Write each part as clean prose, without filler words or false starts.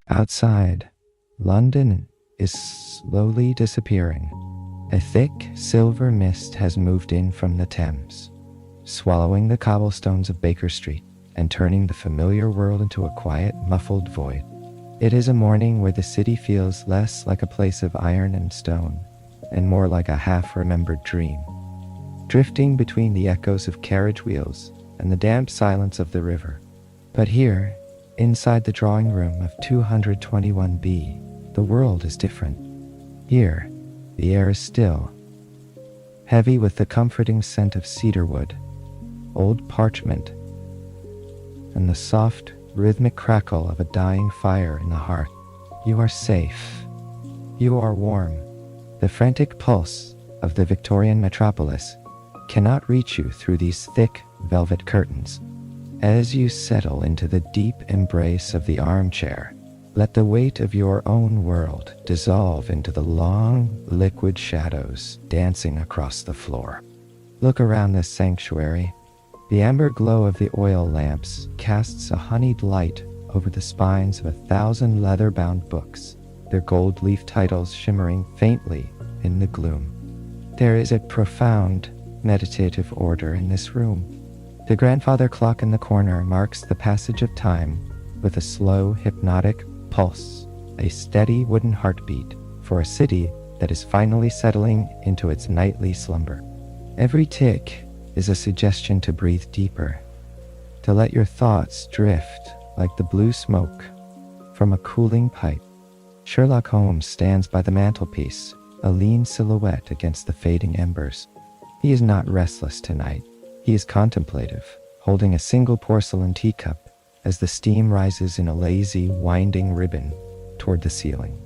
Outside, London is slowly disappearing. A thick, silver mist has moved in from the Thames, swallowing the cobblestones of Baker Street and turning the familiar world into a quiet, muffled void. It is a morning where the city feels less like a place of iron and stone, and more like a half-remembered dream, drifting between the echoes of carriage wheels and the damp silence of the river. But here, inside the drawing room of 221B, the world is different. Here, the air is still, heavy with the comforting scent of cedarwood, old parchment, and the soft, rhythmic crackle of a dying fire in the hearth. You are safe. You are warm. The frantic pulse of the Victorian metropolis cannot reach you through these thick velvet curtains. As you settle into the deep embrace of the armchair, let the weight of your own world dissolve into the long, liquid shadows dancing across the floor. Look around this sanctuary. The amber glow of the oil lamps casts a honeyed light over the spines of 1,000 leather-bound books, their gold-leaf titles shimmering faintly in the gloom. There is a profound, meditative order in this room. The grandfather clock in the corner marks the passage of time with a slow, hypnotic pulse, a steady wooden heartbeat for a city that is finally settling into its nightly slumber. Every tick is a suggestion to breathe deeper, to let your thoughts drift like the blue smoke from a cooling pipe. Sherlock Holmes stands by the mantelpiece, a lean silhouette against the fading embers. He is not restless tonight. He is contemplative, holding a single porcelain teacup as the steam rises in a lazy, winding ribbon toward the ceiling.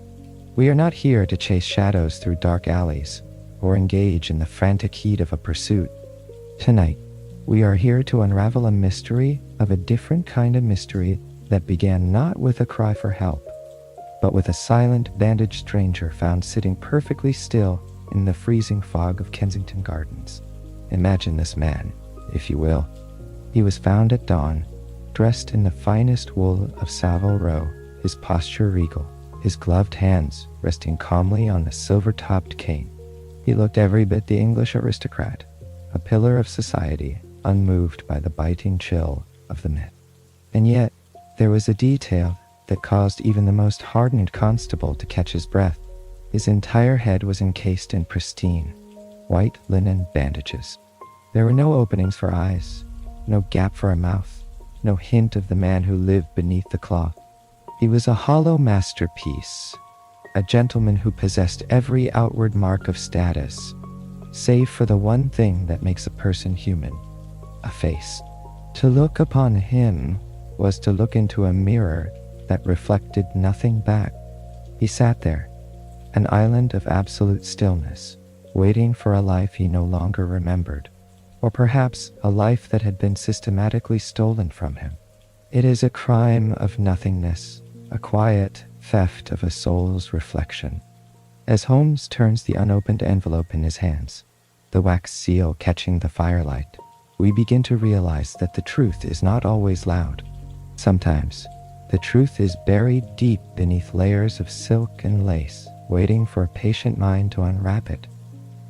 We are not here to chase shadows through dark alleys or engage in the frantic heat of a pursuit. Tonight, we are here to unravel a mystery of a different kind of mystery that began not with a cry for help, but with a silent, bandaged stranger found sitting perfectly still in the freezing fog of Kensington Gardens. Imagine this man, if you will. He was found at dawn, dressed in the finest wool of Savile Row, his posture regal, his gloved hands resting calmly on the silver-topped cane. He looked every bit the English aristocrat, a pillar of society, unmoved by the biting chill of the myth. And yet, there was a detail that caused even the most hardened constable to catch his breath. His entire head was encased in pristine, white linen bandages. There were no openings for eyes, no gap for a mouth, no hint of the man who lived beneath the cloth. He was a hollow masterpiece, a gentleman who possessed every outward mark of status, save for the one thing that makes a person human, a face. To look upon him was to look into a mirror that reflected nothing back. He sat there, an island of absolute stillness, waiting for a life he no longer remembered, or perhaps a life that had been systematically stolen from him. It is a crime of nothingness, a quiet theft of a soul's reflection. As Holmes turns the unopened envelope in his hands, the wax seal catching the firelight, we begin to realize that the truth is not always loud. Sometimes, the truth is buried deep beneath layers of silk and lace, waiting for a patient mind to unwrap it,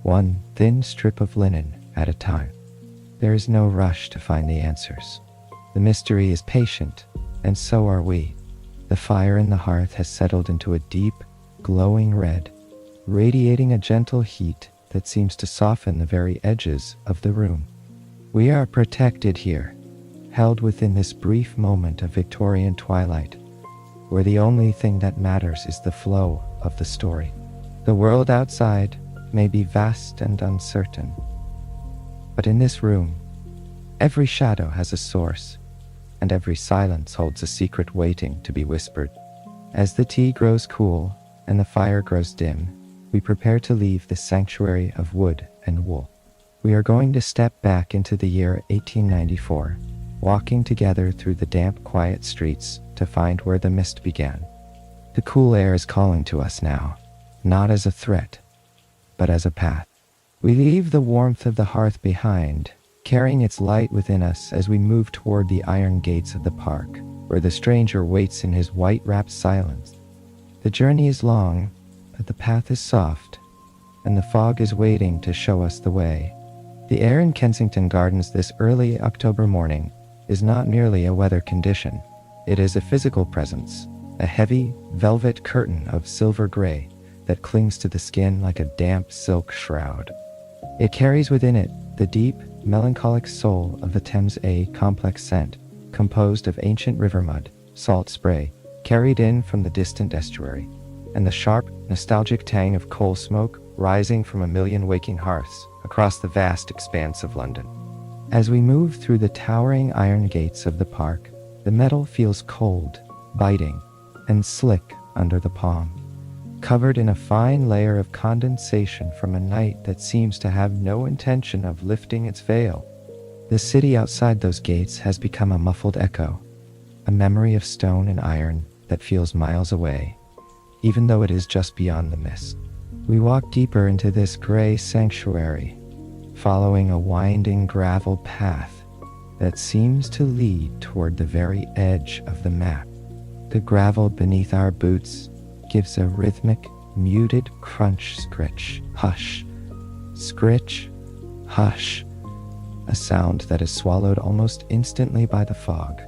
one thin strip of linen at a time. There is no rush to find the answers. The mystery is patient, and so are we. The fire in the hearth has settled into a deep, glowing red, radiating a gentle heat that seems to soften the very edges of the room. We are protected here, held within this brief moment of Victorian twilight, where the only thing that matters is the flow of the story. The world outside may be vast and uncertain, but in this room, every shadow has a source, and every silence holds a secret waiting to be whispered. As the tea grows cool and the fire grows dim, we prepare to leave this sanctuary of wood and wool. We are going to step back into the year 1894, walking together through the damp, quiet streets to find where the mist began. The cool air is calling to us now, not as a threat, but as a path. We leave the warmth of the hearth behind, carrying its light within us as we move toward the iron gates of the park, where the stranger waits in his white-wrapped silence. The journey is long, but the path is soft, and the fog is waiting to show us the way. The air in Kensington Gardens this early October morning is not merely a weather condition. It is a physical presence, a heavy, velvet curtain of silver gray that clings to the skin like a damp silk shroud. It carries within it the deep, melancholic soul of the Thames, a complex scent composed of ancient river mud, salt spray, carried in from the distant estuary, and the sharp, nostalgic tang of coal smoke rising from a million waking hearths across the vast expanse of London. As we move through the towering iron gates of the park, the metal feels cold, biting, and slick under the palm, covered in a fine layer of condensation from a night that seems to have no intention of lifting its veil. The city outside those gates has become a muffled echo, a memory of stone and iron that feels miles away, even though it is just beyond the mist. We walk deeper into this gray sanctuary, following a winding gravel path that seems to lead toward the very edge of the map. The gravel beneath our boots gives a rhythmic, muted crunch, scritch, hush, scritch, hush, a sound that is swallowed almost instantly by the fog,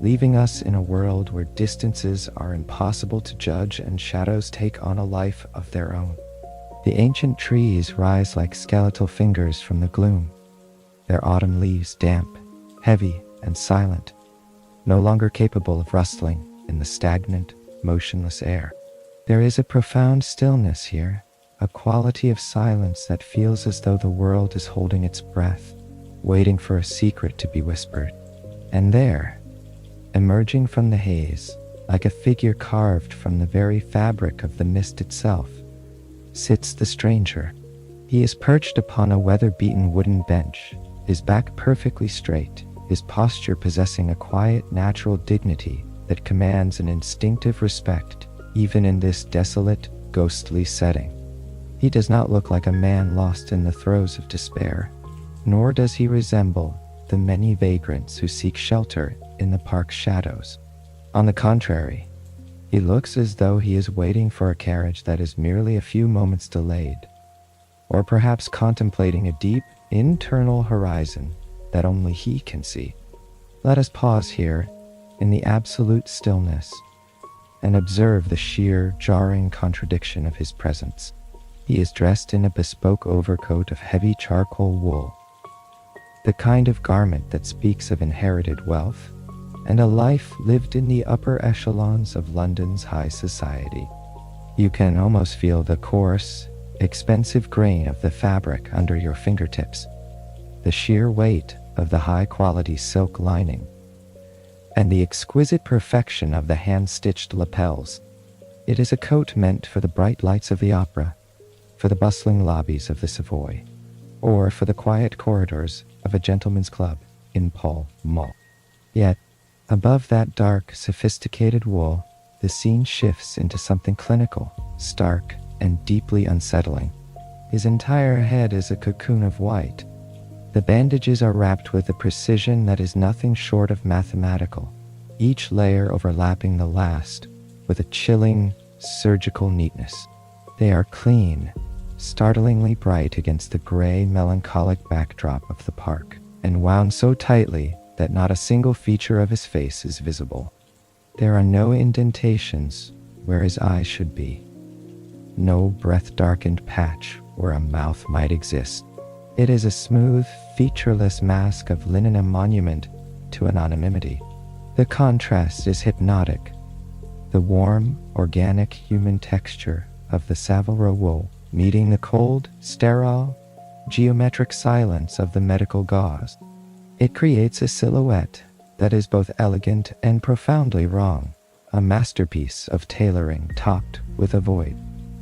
leaving us in a world where distances are impossible to judge and shadows take on a life of their own. The ancient trees rise like skeletal fingers from the gloom, their autumn leaves damp, heavy, and silent, no longer capable of rustling in the stagnant, motionless air. There is a profound stillness here, a quality of silence that feels as though the world is holding its breath, waiting for a secret to be whispered. And there, emerging from the haze, like a figure carved from the very fabric of the mist itself, sits the stranger. He is perched upon a weather-beaten wooden bench, his back perfectly straight, his posture possessing a quiet, natural dignity that commands an instinctive respect even in this desolate, ghostly setting. He does not look like a man lost in the throes of despair, nor does he resemble the many vagrants who seek shelter in the park's shadows. On the contrary, he looks as though he is waiting for a carriage that is merely a few moments delayed, or perhaps contemplating a deep, internal horizon that only he can see. Let us pause here in the absolute stillness and observe the sheer, jarring contradiction of his presence. He is dressed in a bespoke overcoat of heavy charcoal wool, the kind of garment that speaks of inherited wealth and a life lived in the upper echelons of London's high society. You can almost feel the coarse, expensive grain of the fabric under your fingertips, the sheer weight of the high-quality silk lining, and the exquisite perfection of the hand-stitched lapels. It is a coat meant for the bright lights of the opera, for the bustling lobbies of the Savoy, or for the quiet corridors of a gentleman's club in Pall Mall. Yet, above that dark, sophisticated wool, the scene shifts into something clinical, stark, and deeply unsettling. His entire head is a cocoon of white. The bandages are wrapped with a precision that is nothing short of mathematical, each layer overlapping the last with a chilling, surgical neatness. They are clean, startlingly bright against the gray, melancholic backdrop of the park, and wound so tightly that not a single feature of his face is visible. There are no indentations where his eyes should be, no breath-darkened patch where a mouth might exist. It is a smooth, featureless mask of linen, a monument to anonymity. The contrast is hypnotic. The warm, organic human texture of the Savile wool meeting the cold, sterile, geometric silence of the medical gauze. It creates a silhouette that is both elegant and profoundly wrong, a masterpiece of tailoring topped with a void.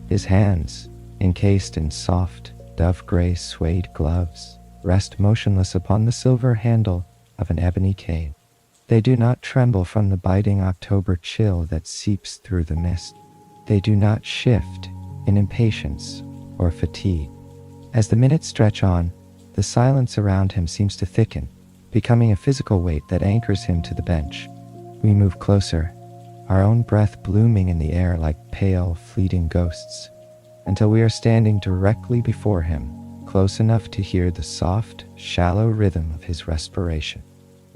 His hands, encased in soft, dove-gray suede gloves, rest motionless upon the silver handle of an ebony cane. They do not tremble from the biting October chill that seeps through the mist. They do not shift in impatience or fatigue. As the minutes stretch on, the silence around him seems to thicken, becoming a physical weight that anchors him to the bench. We move closer, our own breath blooming in the air like pale, fleeting ghosts, until we are standing directly before him, close enough to hear the soft, shallow rhythm of his respiration.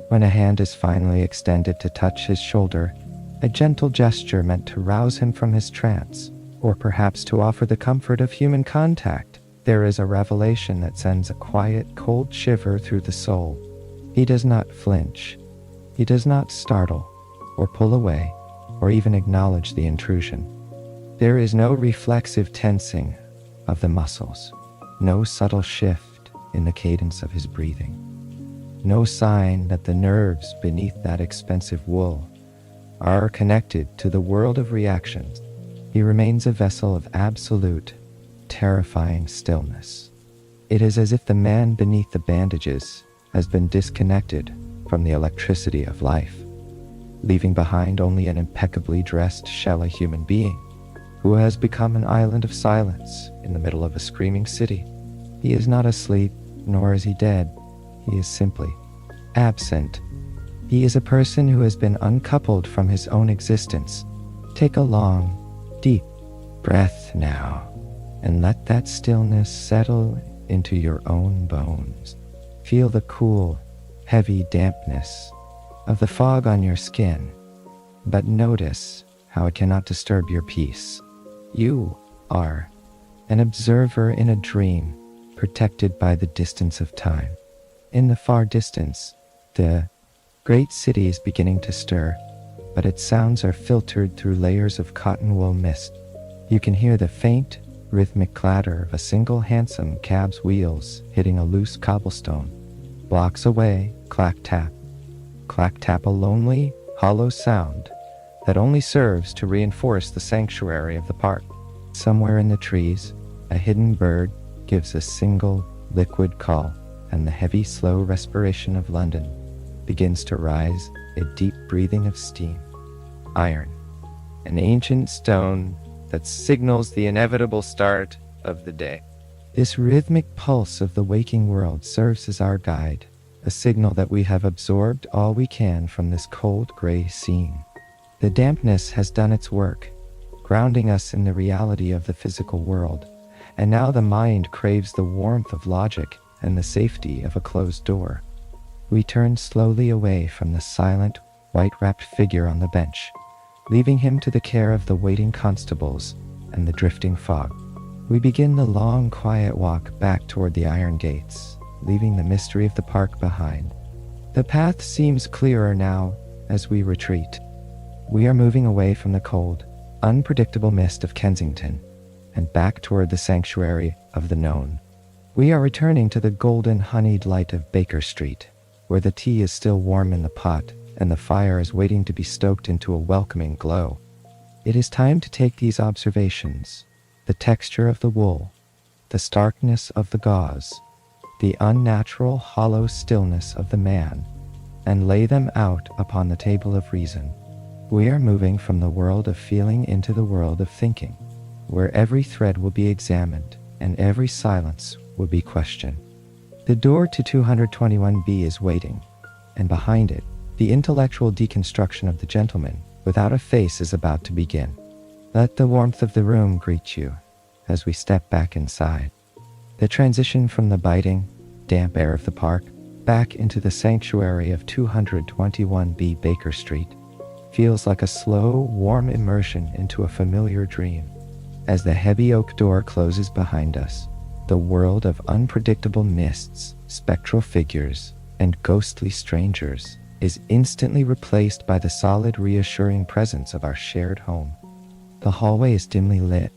When a hand is finally extended to touch his shoulder, a gentle gesture meant to rouse him from his trance, or perhaps to offer the comfort of human contact, there is a revelation that sends a quiet, cold shiver through the soul. He does not flinch. He does not startle, or pull away, or even acknowledge the intrusion. There is no reflexive tensing of the muscles, no subtle shift in the cadence of his breathing, no sign that the nerves beneath that expensive wool are connected to the world of reactions. He remains a vessel of absolute, terrifying stillness. It is as if the man beneath the bandages has been disconnected from the electricity of life, leaving behind only an impeccably dressed shell, a human being who has become an island of silence in the middle of a screaming city. He is not asleep, nor is he dead. He is simply absent. He is a person who has been uncoupled from his own existence. Take a long, deep breath now, and let that stillness settle into your own bones. Feel the cool, heavy dampness of the fog on your skin, but notice how it cannot disturb your peace. You are an observer in a dream, protected by the distance of time. In the far distance, the great city is beginning to stir, but its sounds are filtered through layers of cotton wool mist. You can hear the faint, rhythmic clatter of a single hansom cab's wheels hitting a loose cobblestone. Blocks away, clack tap, a lonely, hollow sound that only serves to reinforce the sanctuary of the park. Somewhere in the trees, a hidden bird gives a single, liquid call, and the heavy, slow respiration of London begins to rise, a deep breathing of steam. Iron, an ancient stone that signals the inevitable start of the day. This rhythmic pulse of the waking world serves as our guide, a signal that we have absorbed all we can from this cold, gray scene. The dampness has done its work, grounding us in the reality of the physical world, and now the mind craves the warmth of logic and the safety of a closed door. We turn slowly away from the silent, white-wrapped figure on the bench, leaving him to the care of the waiting constables and the drifting fog. We begin the long, quiet walk back toward the iron gates, leaving the mystery of the park behind. The path seems clearer now as we retreat. We are moving away from the cold, unpredictable mist of Kensington and back toward the sanctuary of the known. We are returning to the golden honeyed light of Baker Street, where the tea is still warm in the pot and the fire is waiting to be stoked into a welcoming glow. It is time to take these observations, the texture of the wool, the starkness of the gauze, the unnatural hollow stillness of the man, and lay them out upon the table of reason. We are moving from the world of feeling into the world of thinking, where every thread will be examined and every silence will be questioned. The door to 221B is waiting, and behind it, the intellectual deconstruction of the gentleman without a face is about to begin. Let the warmth of the room greet you as we step back inside. The transition from the biting, damp air of the park back into the sanctuary of 221B Baker Street feels like a slow, warm immersion into a familiar dream. As the heavy oak door closes behind us, the world of unpredictable mists, spectral figures, and ghostly strangers is instantly replaced by the solid, reassuring presence of our shared home. The hallway is dimly lit,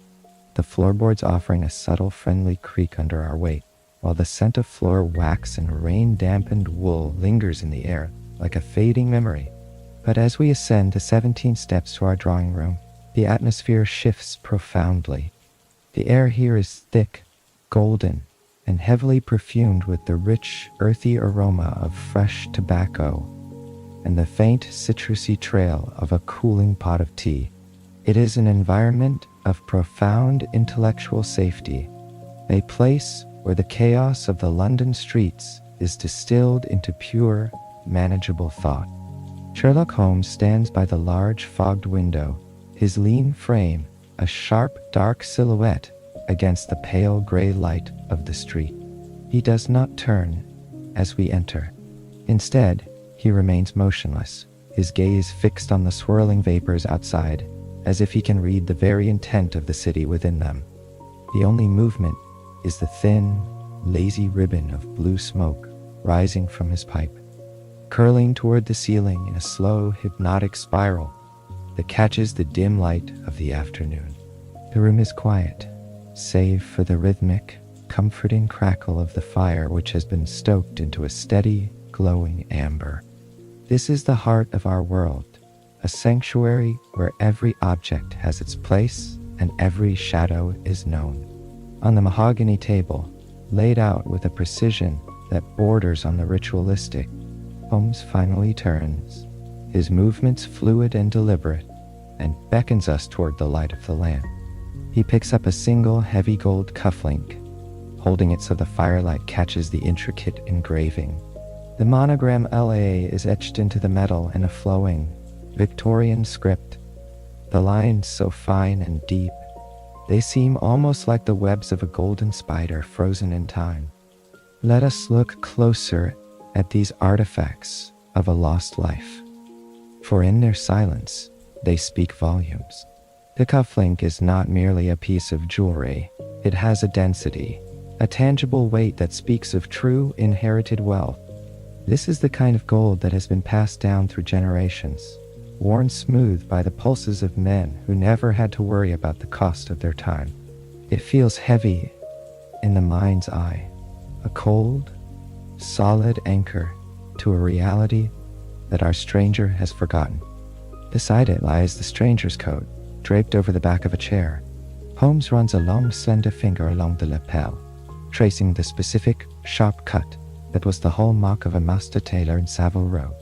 the floorboards offering a subtle, friendly creak under our weight, while the scent of floor wax and rain-dampened wool lingers in the air like a fading memory. But as we ascend the 17 steps to our drawing room, the atmosphere shifts profoundly. The air here is thick, golden, and heavily perfumed with the rich, earthy aroma of fresh tobacco and the faint, citrusy trail of a cooling pot of tea. It is an environment of profound intellectual safety, a place where the chaos of the London streets is distilled into pure, manageable thought. Sherlock Holmes stands by the large fogged window, his lean frame a sharp, dark silhouette against the pale gray light of the street. He does not turn as we enter. Instead, he remains motionless, his gaze fixed on the swirling vapors outside, as if he can read the very intent of the city within them. The only movement is the thin, lazy ribbon of blue smoke rising from his pipe, curling toward the ceiling in a slow, hypnotic spiral that catches the dim light of the afternoon. The room is quiet, save for the rhythmic, comforting crackle of the fire which has been stoked into a steady, glowing amber. This is the heart of our world, a sanctuary where every object has its place and every shadow is known. On the mahogany table, laid out with a precision that borders on the ritualistic, Holmes finally turns, his movements fluid and deliberate, and beckons us toward the light of the lamp. He picks up a single heavy gold cufflink, holding it so the firelight catches the intricate engraving. The monogram LA is etched into the metal in a flowing, Victorian script, the lines so fine and deep, they seem almost like the webs of a golden spider frozen in time. Let us look closer at these artifacts of a lost life, for in their silence, they speak volumes. The cufflink is not merely a piece of jewelry, it has a density, a tangible weight that speaks of true inherited wealth. This is the kind of gold that has been passed down through generations, worn smooth by the pulses of men who never had to worry about the cost of their time. It feels heavy in the mind's eye, a cold, solid anchor to a reality that our stranger has forgotten. Beside it lies the stranger's coat, draped over the back of a chair. Holmes runs a long, slender finger along the lapel, tracing the specific, sharp cut that was the hallmark of a master tailor in Savile Row,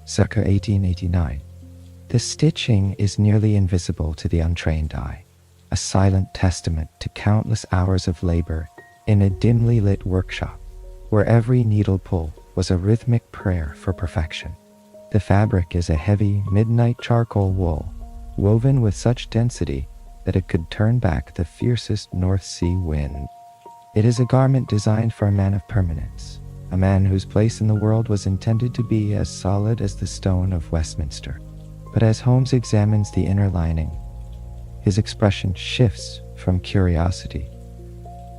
circa 1889. The stitching is nearly invisible to the untrained eye, a silent testament to countless hours of labor in a dimly lit workshop, where every needle pull was a rhythmic prayer for perfection. The fabric is a heavy, midnight charcoal wool, woven with such density that it could turn back the fiercest North Sea wind. It is a garment designed for a man of permanence, a man whose place in the world was intended to be as solid as the stone of Westminster. But as Holmes examines the inner lining, his expression shifts from curiosity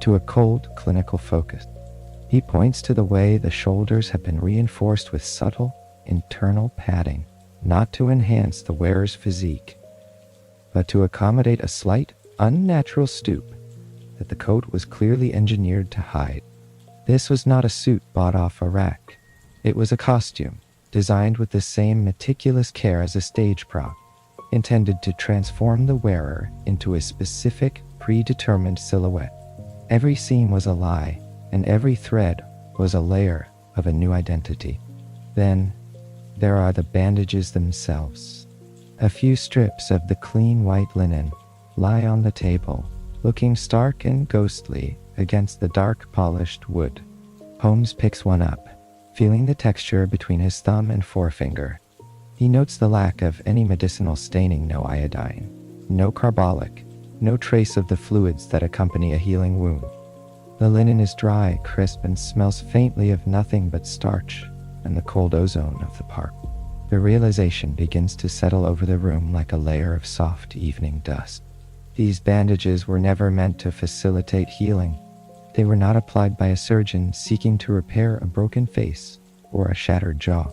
to a cold, clinical focus. He points to the way the shoulders have been reinforced with subtle, internal padding, not to enhance the wearer's physique, but to accommodate a slight, unnatural stoop that the coat was clearly engineered to hide. This was not a suit bought off a rack. It was a costume, designed with the same meticulous care as a stage prop, intended to transform the wearer into a specific, predetermined silhouette. Every seam was a lie, and every thread was a layer of a new identity. Then, there are the bandages themselves. A few strips of the clean white linen lie on the table, looking stark and ghostly against the dark polished wood. Holmes picks one up, feeling the texture between his thumb and forefinger. He notes the lack of any medicinal staining, no iodine, no carbolic, no trace of the fluids that accompany a healing wound. The linen is dry, crisp, and smells faintly of nothing but starch and the cold ozone of the park. The realization begins to settle over the room like a layer of soft evening dust. These bandages were never meant to facilitate healing. They were not applied by a surgeon seeking to repair a broken face or a shattered jaw.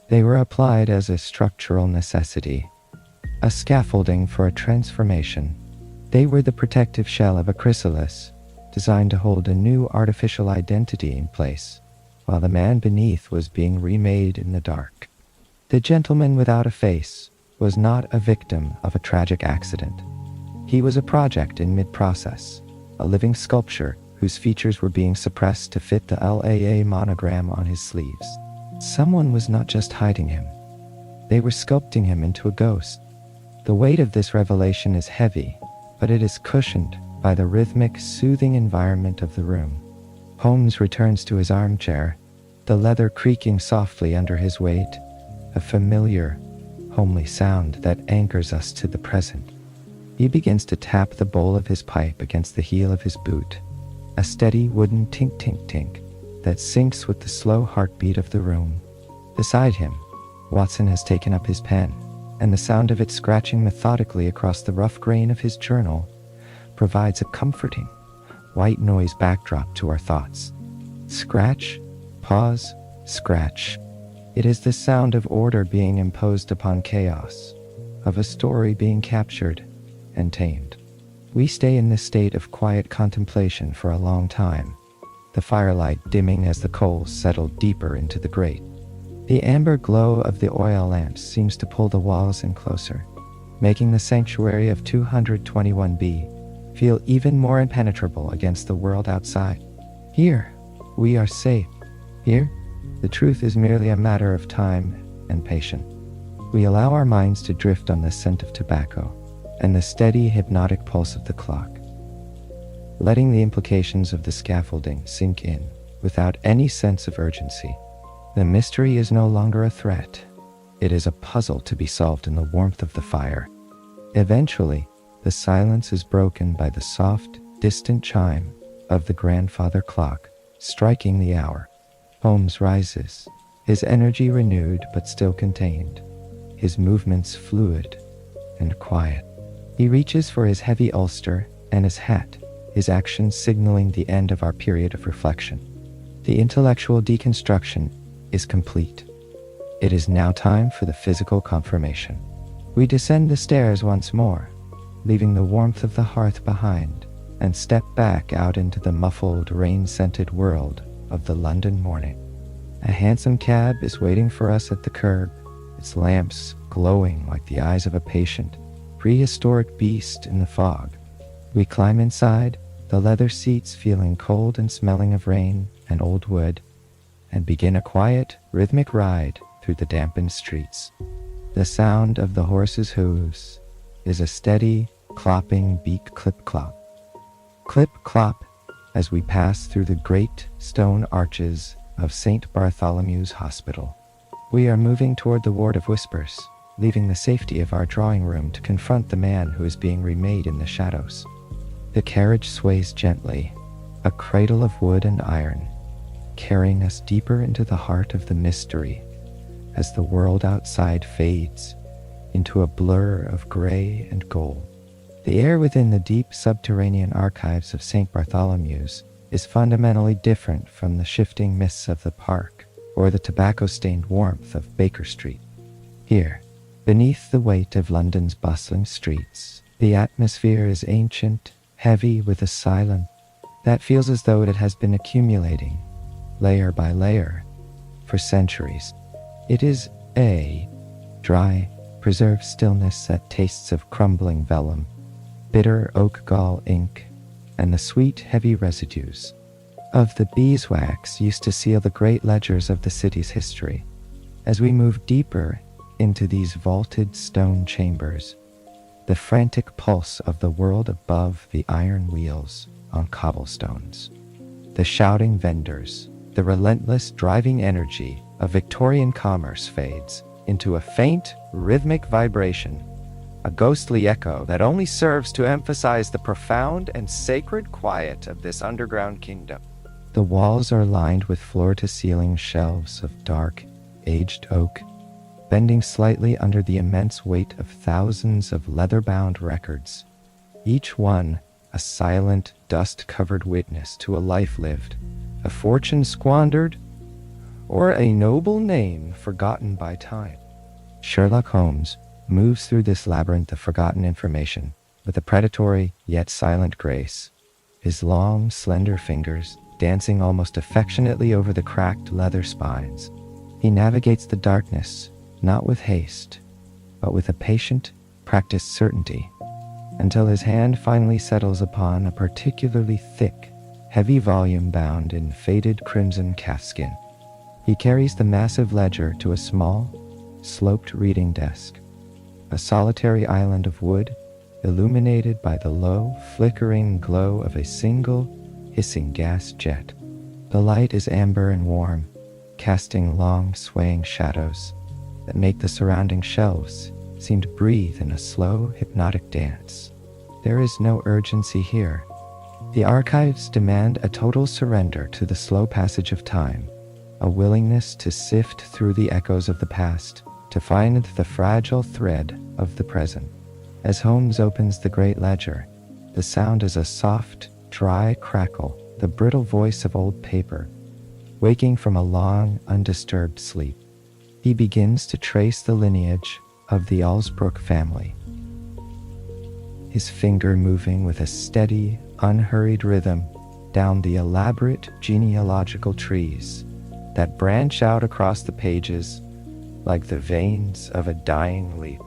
They were applied as a structural necessity, a scaffolding for a transformation. They were the protective shell of a chrysalis, designed to hold a new artificial identity in place, while the man beneath was being remade in the dark. The gentleman without a face was not a victim of a tragic accident. He was a project in mid-process, a living sculpture whose features were being suppressed to fit the LAA monogram on his sleeves. Someone was not just hiding him. They were sculpting him into a ghost. The weight of this revelation is heavy, but it is cushioned by the rhythmic, soothing environment of the room. Holmes returns to his armchair, the leather creaking softly under his weight, a familiar, homely sound that anchors us to the present. He begins to tap the bowl of his pipe against the heel of his boot, a steady wooden tink-tink-tink that syncs with the slow heartbeat of the room. Beside him, Watson has taken up his pen, and the sound of it scratching methodically across the rough grain of his journal provides a comforting, white noise backdrop to our thoughts. Scratch, pause, scratch. It is the sound of order being imposed upon chaos, of a story being captured and tamed. We stay in this state of quiet contemplation for a long time, the firelight dimming as the coals settle deeper into the grate. The amber glow of the oil lamps seems to pull the walls in closer, making the sanctuary of 221B feel even more impenetrable against the world outside. Here, we are safe. Here, the truth is merely a matter of time and patience. We allow our minds to drift on the scent of tobacco and the steady hypnotic pulse of the clock, letting the implications of the scaffolding sink in without any sense of urgency. The mystery is no longer a threat. It is a puzzle to be solved in the warmth of the fire. Eventually, the silence is broken by the soft, distant chime of the grandfather clock striking the hour. Holmes rises, his energy renewed but still contained, his movements fluid and quiet. He reaches for his heavy ulster and his hat, his actions signaling the end of our period of reflection. The intellectual deconstruction is complete. It is now time for the physical confirmation. We descend the stairs once more, leaving the warmth of the hearth behind, and step back out into the muffled, rain-scented world of the London morning. A hansom cab is waiting for us at the curb, its lamps glowing like the eyes of a patient, prehistoric beast in the fog. We climb inside, the leather seats feeling cold and smelling of rain and old wood, and begin a quiet, rhythmic ride through the dampened streets. The sound of the horse's hooves is a steady, clopping beat clip-clop. Clip-clop as we pass through the great stone arches of St. Bartholomew's Hospital. We are moving toward the ward of whispers, leaving the safety of our drawing room to confront the man who is being remade in the shadows. The carriage sways gently, a cradle of wood and iron, carrying us deeper into the heart of the mystery as the world outside fades into a blur of gray and gold. The air within the deep subterranean archives of St. Bartholomew's is fundamentally different from the shifting mists of the park or the tobacco-stained warmth of Baker Street. Here, beneath the weight of London's bustling streets, the atmosphere is ancient, heavy with a silence that feels as though it has been accumulating, layer by layer, for centuries. It is a dry, preserved stillness that tastes of crumbling vellum, bitter oak gall ink, and the sweet, heavy residues of the beeswax used to seal the great ledgers of the city's history. As we move deeper into these vaulted stone chambers, the frantic pulse of the world above the iron wheels on cobblestones, the shouting vendors, the relentless driving energy of Victorian commerce fades into a faint, rhythmic vibration, a ghostly echo that only serves to emphasize the profound and sacred quiet of this underground kingdom. The walls are lined with floor-to-ceiling shelves of dark, aged oak, bending slightly under the immense weight of thousands of leather-bound records, each one a silent, dust-covered witness to a life lived, a fortune squandered, or a noble name forgotten by time. Sherlock Holmes moves through this labyrinth of forgotten information with a predatory yet silent grace, his long, slender fingers dancing almost affectionately over the cracked leather spines. He navigates the darkness, not with haste, but with a patient, practiced certainty, until his hand finally settles upon a particularly thick, heavy volume bound in faded crimson calfskin. He carries the massive ledger to a small, sloped reading desk, a solitary island of wood illuminated by the low, flickering glow of a single, hissing gas jet. The light is amber and warm, casting long, swaying shadows, that make the surrounding shelves seem to breathe in a slow, hypnotic dance. There is no urgency here. The archives demand a total surrender to the slow passage of time, a willingness to sift through the echoes of the past, to find the fragile thread of the present. As Holmes opens the great ledger, the sound is a soft, dry crackle, the brittle voice of old paper, waking from a long, undisturbed sleep. He begins to trace the lineage of the Alsbrook family, his finger moving with a steady, unhurried rhythm down the elaborate genealogical trees that branch out across the pages like the veins of a dying leaf.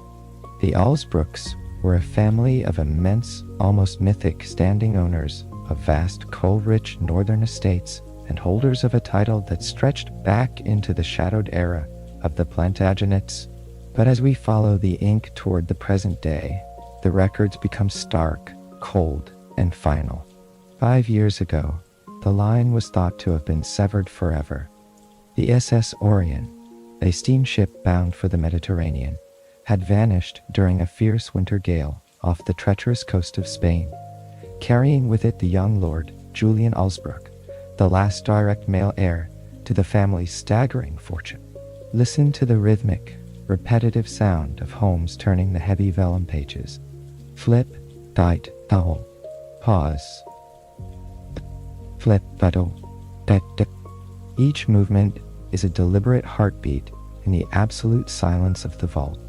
The Alsbrooks were a family of immense, almost mythic standing owners of vast coal-rich northern estates and holders of a title that stretched back into the shadowed era of the Plantagenets. But as we follow the ink toward the present day, the records become stark, cold, and final. 5 years ago, the line was thought to have been severed forever. The SS Orion, a steamship bound for the Mediterranean, had vanished during a fierce winter gale off the treacherous coast of Spain, carrying with it the young Lord Julian Alsbrook, the last direct male heir to the family's staggering fortune. Listen to the rhythmic, repetitive sound of Holmes turning the heavy vellum pages. Flip, tight, down. Pause. Flip, butto, dat. Each movement is a deliberate heartbeat in the absolute silence of the vault.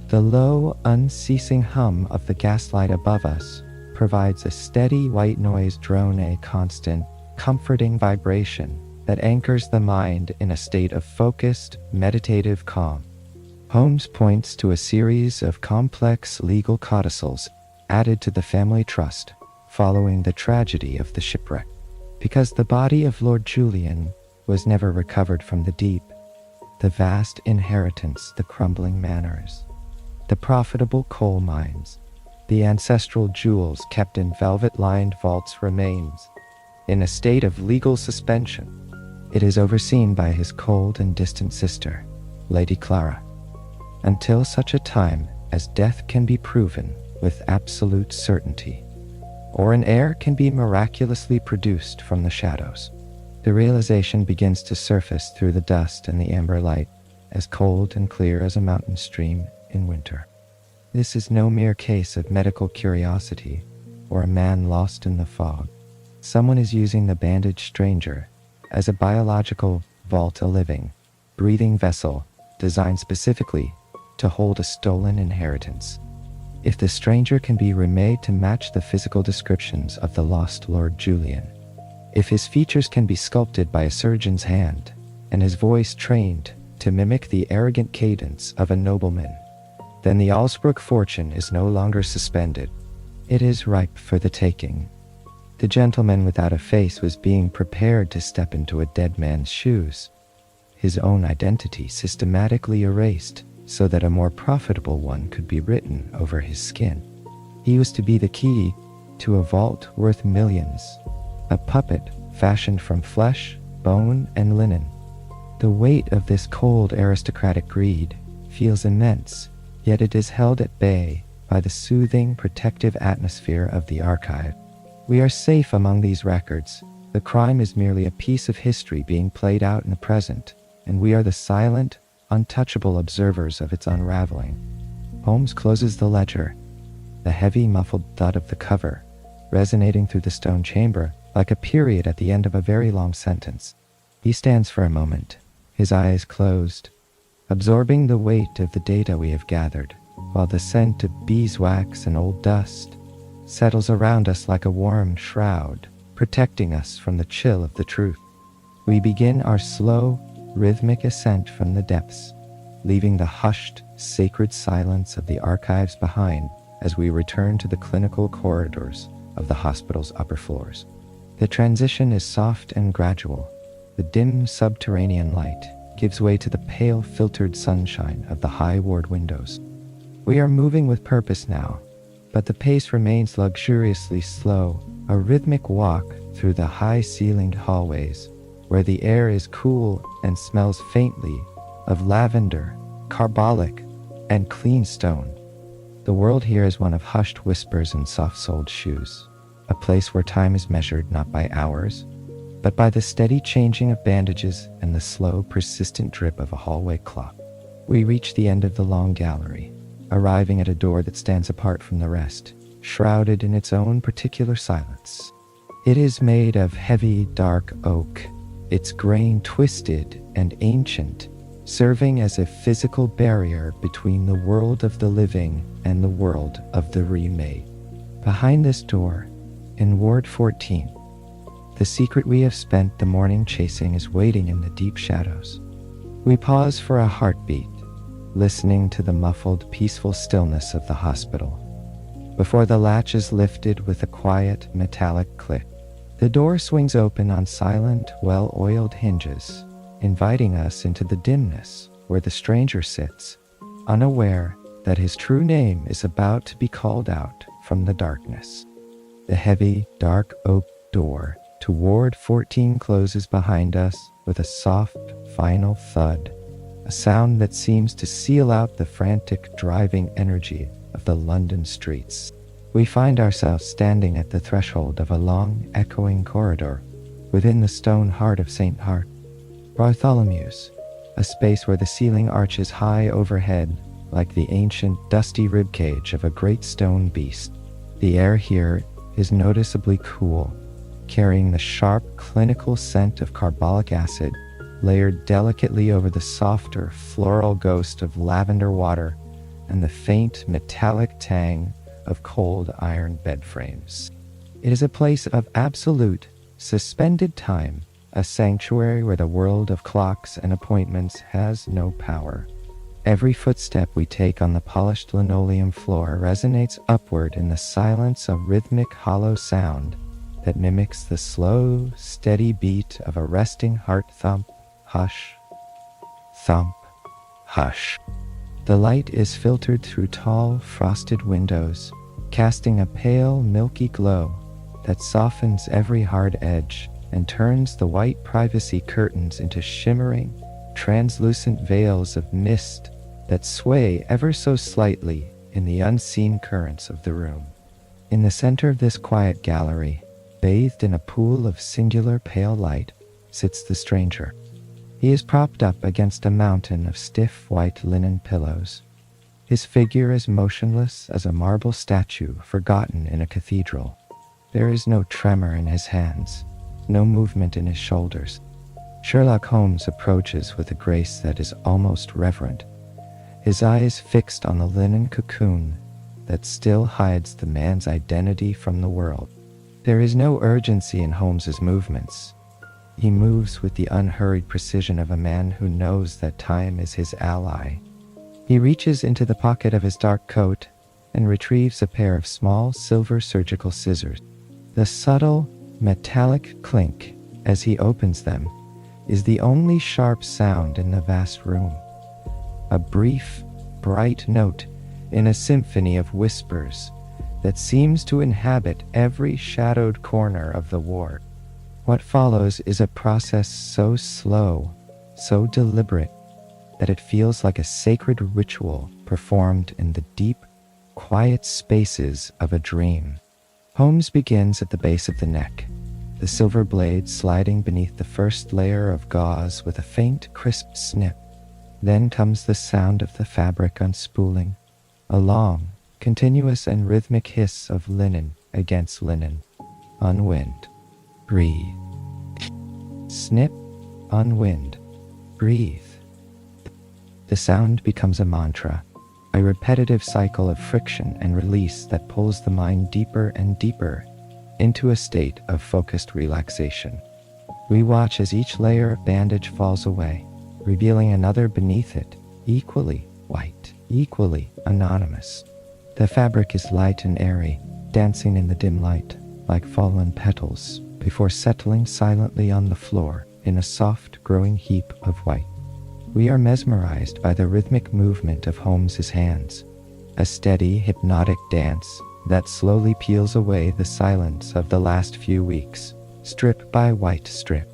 The low, unceasing hum of the gaslight above us provides a steady white noise drone, a constant, comforting vibration that anchors the mind in a state of focused, meditative calm. Holmes points to a series of complex legal codicils added to the family trust following the tragedy of the shipwreck. Because the body of Lord Julian was never recovered from the deep, the vast inheritance, the crumbling manors, the profitable coal mines, the ancestral jewels kept in velvet-lined vaults remains in a state of legal suspension. It is overseen by his cold and distant sister, Lady Clara, until such a time as death can be proven with absolute certainty, or an heir can be miraculously produced from the shadows. The realization begins to surface through the dust and the amber light, as cold and clear as a mountain stream in winter. This is no mere case of medical curiosity or a man lost in the fog. Someone is using the bandaged stranger as a biological vault, a living, breathing vessel designed specifically to hold a stolen inheritance. If the stranger can be remade to match the physical descriptions of the lost Lord Julian, if his features can be sculpted by a surgeon's hand, and his voice trained to mimic the arrogant cadence of a nobleman, then the Alsbrook fortune is no longer suspended. It is ripe for the taking. The gentleman without a face was being prepared to step into a dead man's shoes, his own identity systematically erased so that a more profitable one could be written over his skin. He was to be the key to a vault worth millions, a puppet fashioned from flesh, bone, and linen. The weight of this cold aristocratic greed feels immense, yet it is held at bay by the soothing, protective atmosphere of the archive. We are safe among these records. The crime is merely a piece of history being played out in the present, and we are the silent, untouchable observers of its unraveling. Holmes closes the ledger, the heavy, muffled thud of the cover resonating through the stone chamber like a period at the end of a very long sentence. He stands for a moment, his eyes closed, absorbing the weight of the data we have gathered, while the scent of beeswax and old dust settles around us like a warm shroud, protecting us from the chill of the truth. We begin our slow, rhythmic ascent from the depths, leaving the hushed, sacred silence of the archives behind as we return to the clinical corridors of the hospital's upper floors. The transition is soft and gradual. The dim subterranean light gives way to the pale filtered sunshine of the high ward windows. We are moving with purpose now, but the pace remains luxuriously slow, a rhythmic walk through the high-ceilinged hallways, where the air is cool and smells faintly of lavender, carbolic, and clean stone. The world here is one of hushed whispers and soft-soled shoes, a place where time is measured not by hours, but by the steady changing of bandages and the slow, persistent drip of a hallway clock. We reach the end of the long gallery, arriving at a door that stands apart from the rest, shrouded in its own particular silence. It is made of heavy, dark oak, its grain twisted and ancient, serving as a physical barrier between the world of the living and the world of the remade. Behind this door, in Ward 14, the secret we have spent the morning chasing is waiting in the deep shadows. We pause for a heartbeat, listening to the muffled, peaceful stillness of the hospital. Before the latch is lifted with a quiet, metallic click, the door swings open on silent, well-oiled hinges, inviting us into the dimness where the stranger sits, unaware that his true name is about to be called out from the darkness. The heavy, dark oak door to Ward 14 closes behind us with a soft, final thud, a sound that seems to seal out the frantic, driving energy of the London streets. We find ourselves standing at the threshold of a long, echoing corridor within the stone heart of St. Hart, Bartholomew's, a space where the ceiling arches high overhead like the ancient, dusty ribcage of a great stone beast. The air here is noticeably cool, carrying the sharp, clinical scent of carbolic acid layered delicately over the softer, floral ghost of lavender water and the faint, metallic tang of cold iron bed frames. It is a place of absolute, suspended time, a sanctuary where the world of clocks and appointments has no power. Every footstep we take on the polished linoleum floor resonates upward in the silence, a rhythmic, hollow sound that mimics the slow, steady beat of a resting heart thump, hush, thump, hush. The light is filtered through tall, frosted windows, casting a pale, milky glow that softens every hard edge and turns the white privacy curtains into shimmering, translucent veils of mist that sway ever so slightly in the unseen currents of the room. In the center of this quiet gallery, bathed in a pool of singular pale light, sits the stranger. He is propped up against a mountain of stiff white linen pillows, his figure as motionless as a marble statue forgotten in a cathedral. There is no tremor in his hands, no movement in his shoulders. Sherlock Holmes approaches with a grace that is almost reverent, his eyes fixed on the linen cocoon that still hides the man's identity from the world. There is no urgency in Holmes's movements. He moves with the unhurried precision of a man who knows that time is his ally. He reaches into the pocket of his dark coat and retrieves a pair of small silver surgical scissors. The subtle, metallic clink as he opens them is the only sharp sound in the vast room. A brief, bright note in a symphony of whispers that seems to inhabit every shadowed corner of the ward. What follows is a process so slow, so deliberate, that it feels like a sacred ritual performed in the deep, quiet spaces of a dream. Holmes begins at the base of the neck, the silver blade sliding beneath the first layer of gauze with a faint, crisp snip. Then comes the sound of the fabric unspooling, a long, continuous and rhythmic hiss of linen against linen. Unwind. Breathe. Snip. Unwind. Breathe. The sound becomes a mantra, a repetitive cycle of friction and release that pulls the mind deeper and deeper into a state of focused relaxation. We watch as each layer of bandage falls away, revealing another beneath it, equally white, equally anonymous. The fabric is light and airy, dancing in the dim light like fallen petals before settling silently on the floor in a soft, growing heap of white. We are mesmerized by the rhythmic movement of Holmes's hands, a steady, hypnotic dance that slowly peels away the silence of the last few weeks, strip by white strip.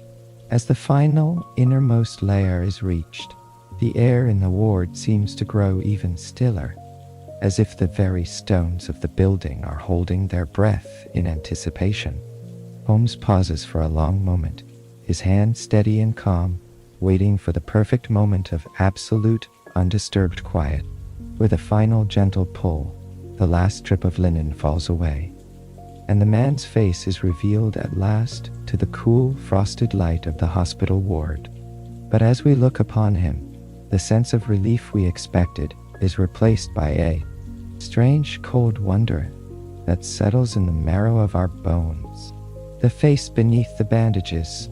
As the final, innermost layer is reached, The air in the ward seems to grow even stiller, as if the very stones of the building are holding their breath in anticipation. Holmes pauses for a long moment, his hand steady and calm, waiting for the perfect moment of absolute, undisturbed quiet. With a final gentle pull, the last strip of linen falls away, and the man's face is revealed at last to the cool, frosted light of the hospital ward. But as we look upon him, the sense of relief we expected is replaced by a strange, cold wonder that settles in the marrow of our bones. The face beneath the bandages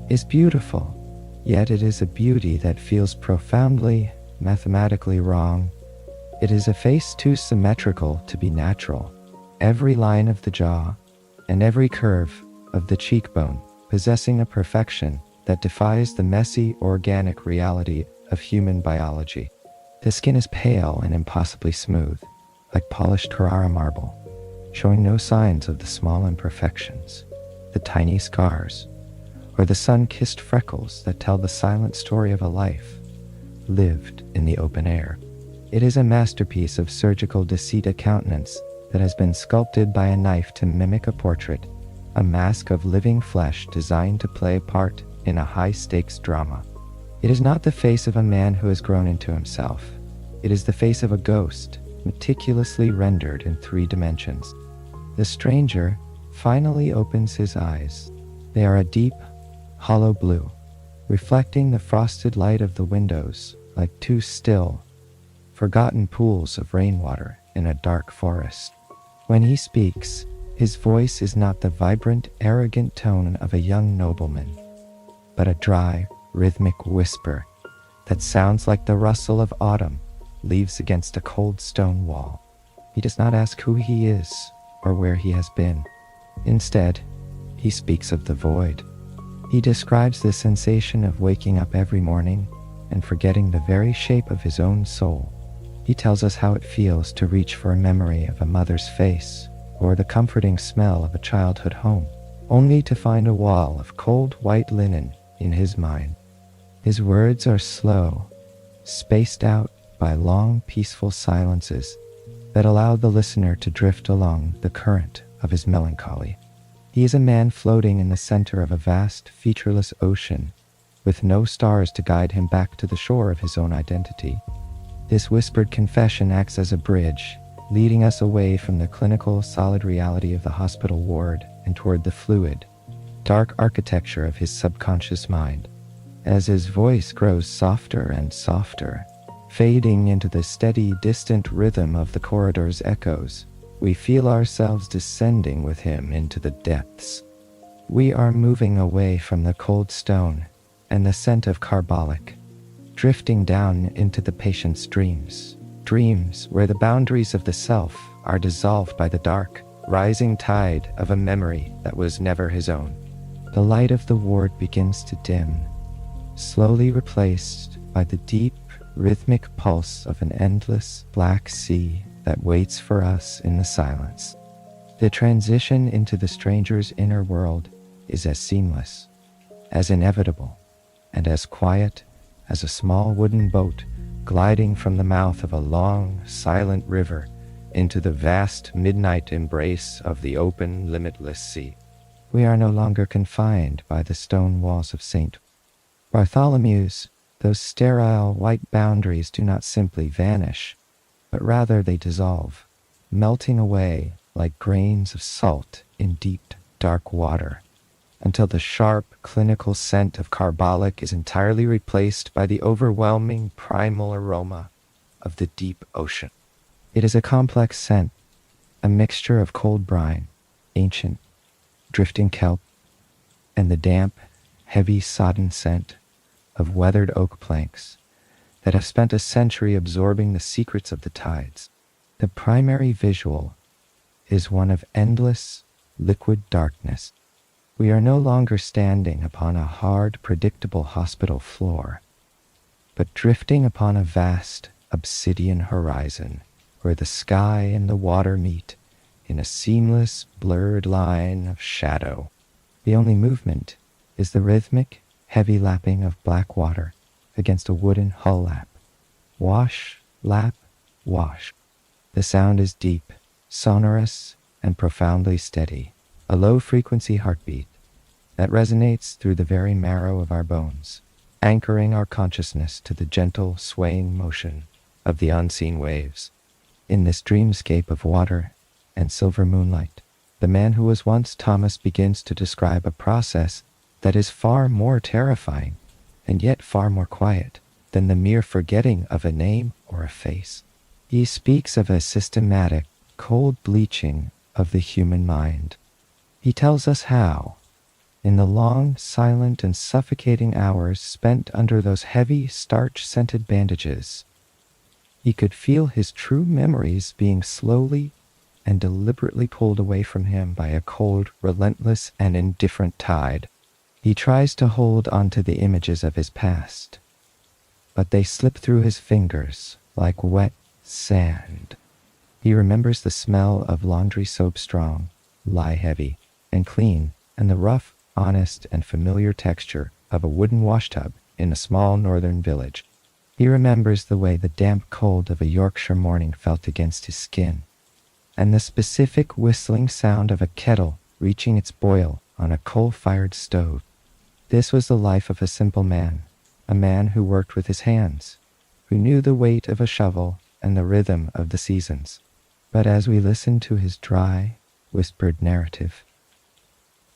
is beautiful, yet it is a beauty that feels profoundly, mathematically wrong. It is a face too symmetrical to be natural. Every line of the jaw and every curve of the cheekbone possessing a perfection that defies the messy, organic reality of human biology. The skin is pale and impossibly smooth, like polished Carrara marble, showing no signs of the small imperfections, the tiny scars, or the sun-kissed freckles that tell the silent story of a life lived in the open air. It is a masterpiece of surgical deceit, a countenance that has been sculpted by a knife to mimic a portrait, a mask of living flesh designed to play a part in a high-stakes drama. It is not the face of a man who has grown into himself. It is the face of a ghost, meticulously rendered in 3 dimensions. The stranger finally opens his eyes. They are a deep, hollow blue, reflecting the frosted light of the windows like 2 still, forgotten pools of rainwater in a dark forest. When he speaks, his voice is not the vibrant, arrogant tone of a young nobleman, but a dry, rhythmic whisper that sounds like the rustle of autumn leaves against a cold stone wall. He does not ask who he is or where he has been. Instead, he speaks of the void. He describes the sensation of waking up every morning and forgetting the very shape of his own soul. He tells us how it feels to reach for a memory of a mother's face or the comforting smell of a childhood home, only to find a wall of cold white linen in his mind. His words are slow, spaced out by long, peaceful silences that allow the listener to drift along the current of his melancholy. He is a man floating in the center of a vast, featureless ocean, with no stars to guide him back to the shore of his own identity. This whispered confession acts as a bridge, leading us away from the clinical, solid reality of the hospital ward and toward the fluid, dark architecture of his subconscious mind. As his voice grows softer and softer, fading into the steady, distant rhythm of the corridor's echoes, we feel ourselves descending with him into the depths. We are moving away from the cold stone and the scent of carbolic, drifting down into the patient's dreams where the boundaries of the self are dissolved by the dark, rising tide of a memory that was never his own. The light of the ward begins to dim, slowly replaced by the deep, rhythmic pulse of an endless black sea that waits for us in the silence. The transition into the stranger's inner world is as seamless, as inevitable, and as quiet as a small wooden boat gliding from the mouth of a long, silent river into the vast midnight embrace of the open, limitless sea. We are no longer confined by the stone walls of St. Bartholomew's. Those sterile white boundaries do not simply vanish, but rather they dissolve, melting away like grains of salt in deep, dark water, until the sharp, clinical scent of carbolic is entirely replaced by the overwhelming primal aroma of the deep ocean. It is a complex scent, a mixture of cold brine, ancient, drifting kelp, and the damp, heavy, sodden scent of weathered oak planks that have spent a century absorbing the secrets of the tides. The primary visual is one of endless, liquid darkness. We are no longer standing upon a hard, predictable hospital floor, but drifting upon a vast, obsidian horizon where the sky and the water meet in a seamless, blurred line of shadow. The only movement is the rhythmic, heavy lapping of black water against a wooden hull lap. Wash, lap, wash. The sound is deep, sonorous, and profoundly steady, a low-frequency heartbeat that resonates through the very marrow of our bones, anchoring our consciousness to the gentle, swaying motion of the unseen waves. In this dreamscape of water and silver moonlight, the man who was once Thomas begins to describe a process that is far more terrifying and yet far more quiet than the mere forgetting of a name or a face. He speaks of a systematic, cold bleaching of the human mind. He tells us how, in the long, silent, and suffocating hours spent under those heavy, starch-scented bandages, he could feel his true memories being slowly and deliberately pulled away from him by a cold, relentless, and indifferent tide. He tries to hold onto the images of his past, but they slip through his fingers like wet sand. He remembers the smell of laundry soap strong, lie heavy, and clean, and the rough, honest, and familiar texture of a wooden washtub in a small northern village. He remembers the way the damp cold of a Yorkshire morning felt against his skin, and the specific whistling sound of a kettle reaching its boil on a coal-fired stove. This was the life of a simple man, a man who worked with his hands, who knew the weight of a shovel and the rhythm of the seasons. But as we listen to his dry, whispered narrative,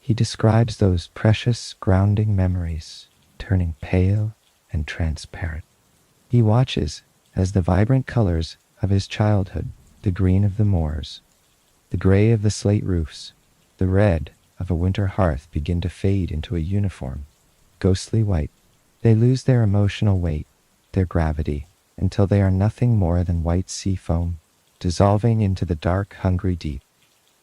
he describes those precious, grounding memories turning pale and transparent. He watches as the vibrant colors of his childhood, the green of the moors, the gray of the slate roofs, the red of a winter hearth, begin to fade into a uniform, ghostly white. They lose their emotional weight, their gravity, until they are nothing more than white sea foam, dissolving into the dark, hungry deep.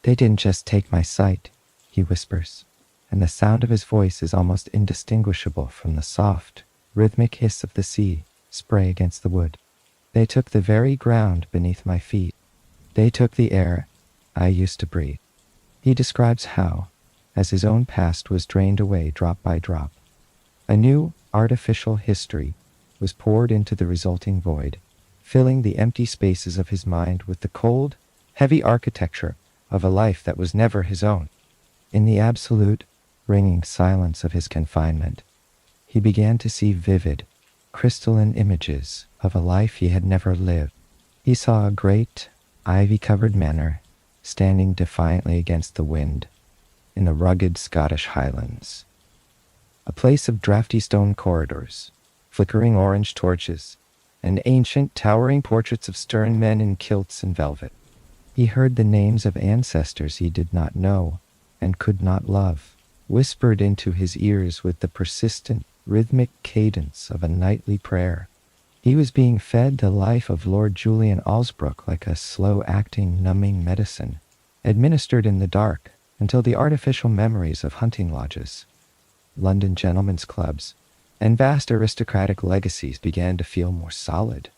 "They didn't just take my sight," he whispers, and the sound of his voice is almost indistinguishable from the soft, rhythmic hiss of the sea spray against the wood. "They took the very ground beneath my feet. They took the air I used to breathe." He describes how, as his own past was drained away drop by drop, a new, artificial history was poured into the resulting void, filling the empty spaces of his mind with the cold, heavy architecture of a life that was never his own. In the absolute, ringing silence of his confinement, he began to see vivid, crystalline images of a life he had never lived. He saw a great, ivy-covered manor standing defiantly against the wind in the rugged Scottish Highlands, a place of drafty stone corridors, flickering orange torches, and ancient, towering portraits of stern men in kilts and velvet. He heard the names of ancestors he did not know and could not love, whispered into his ears with the persistent, rhythmic cadence of a nightly prayer. He was being fed the life of Lord Julian Alsbrook like a slow-acting, numbing medicine, administered in the dark until the artificial memories of hunting lodges, London gentlemen's clubs, and vast aristocratic legacies began to feel more solid,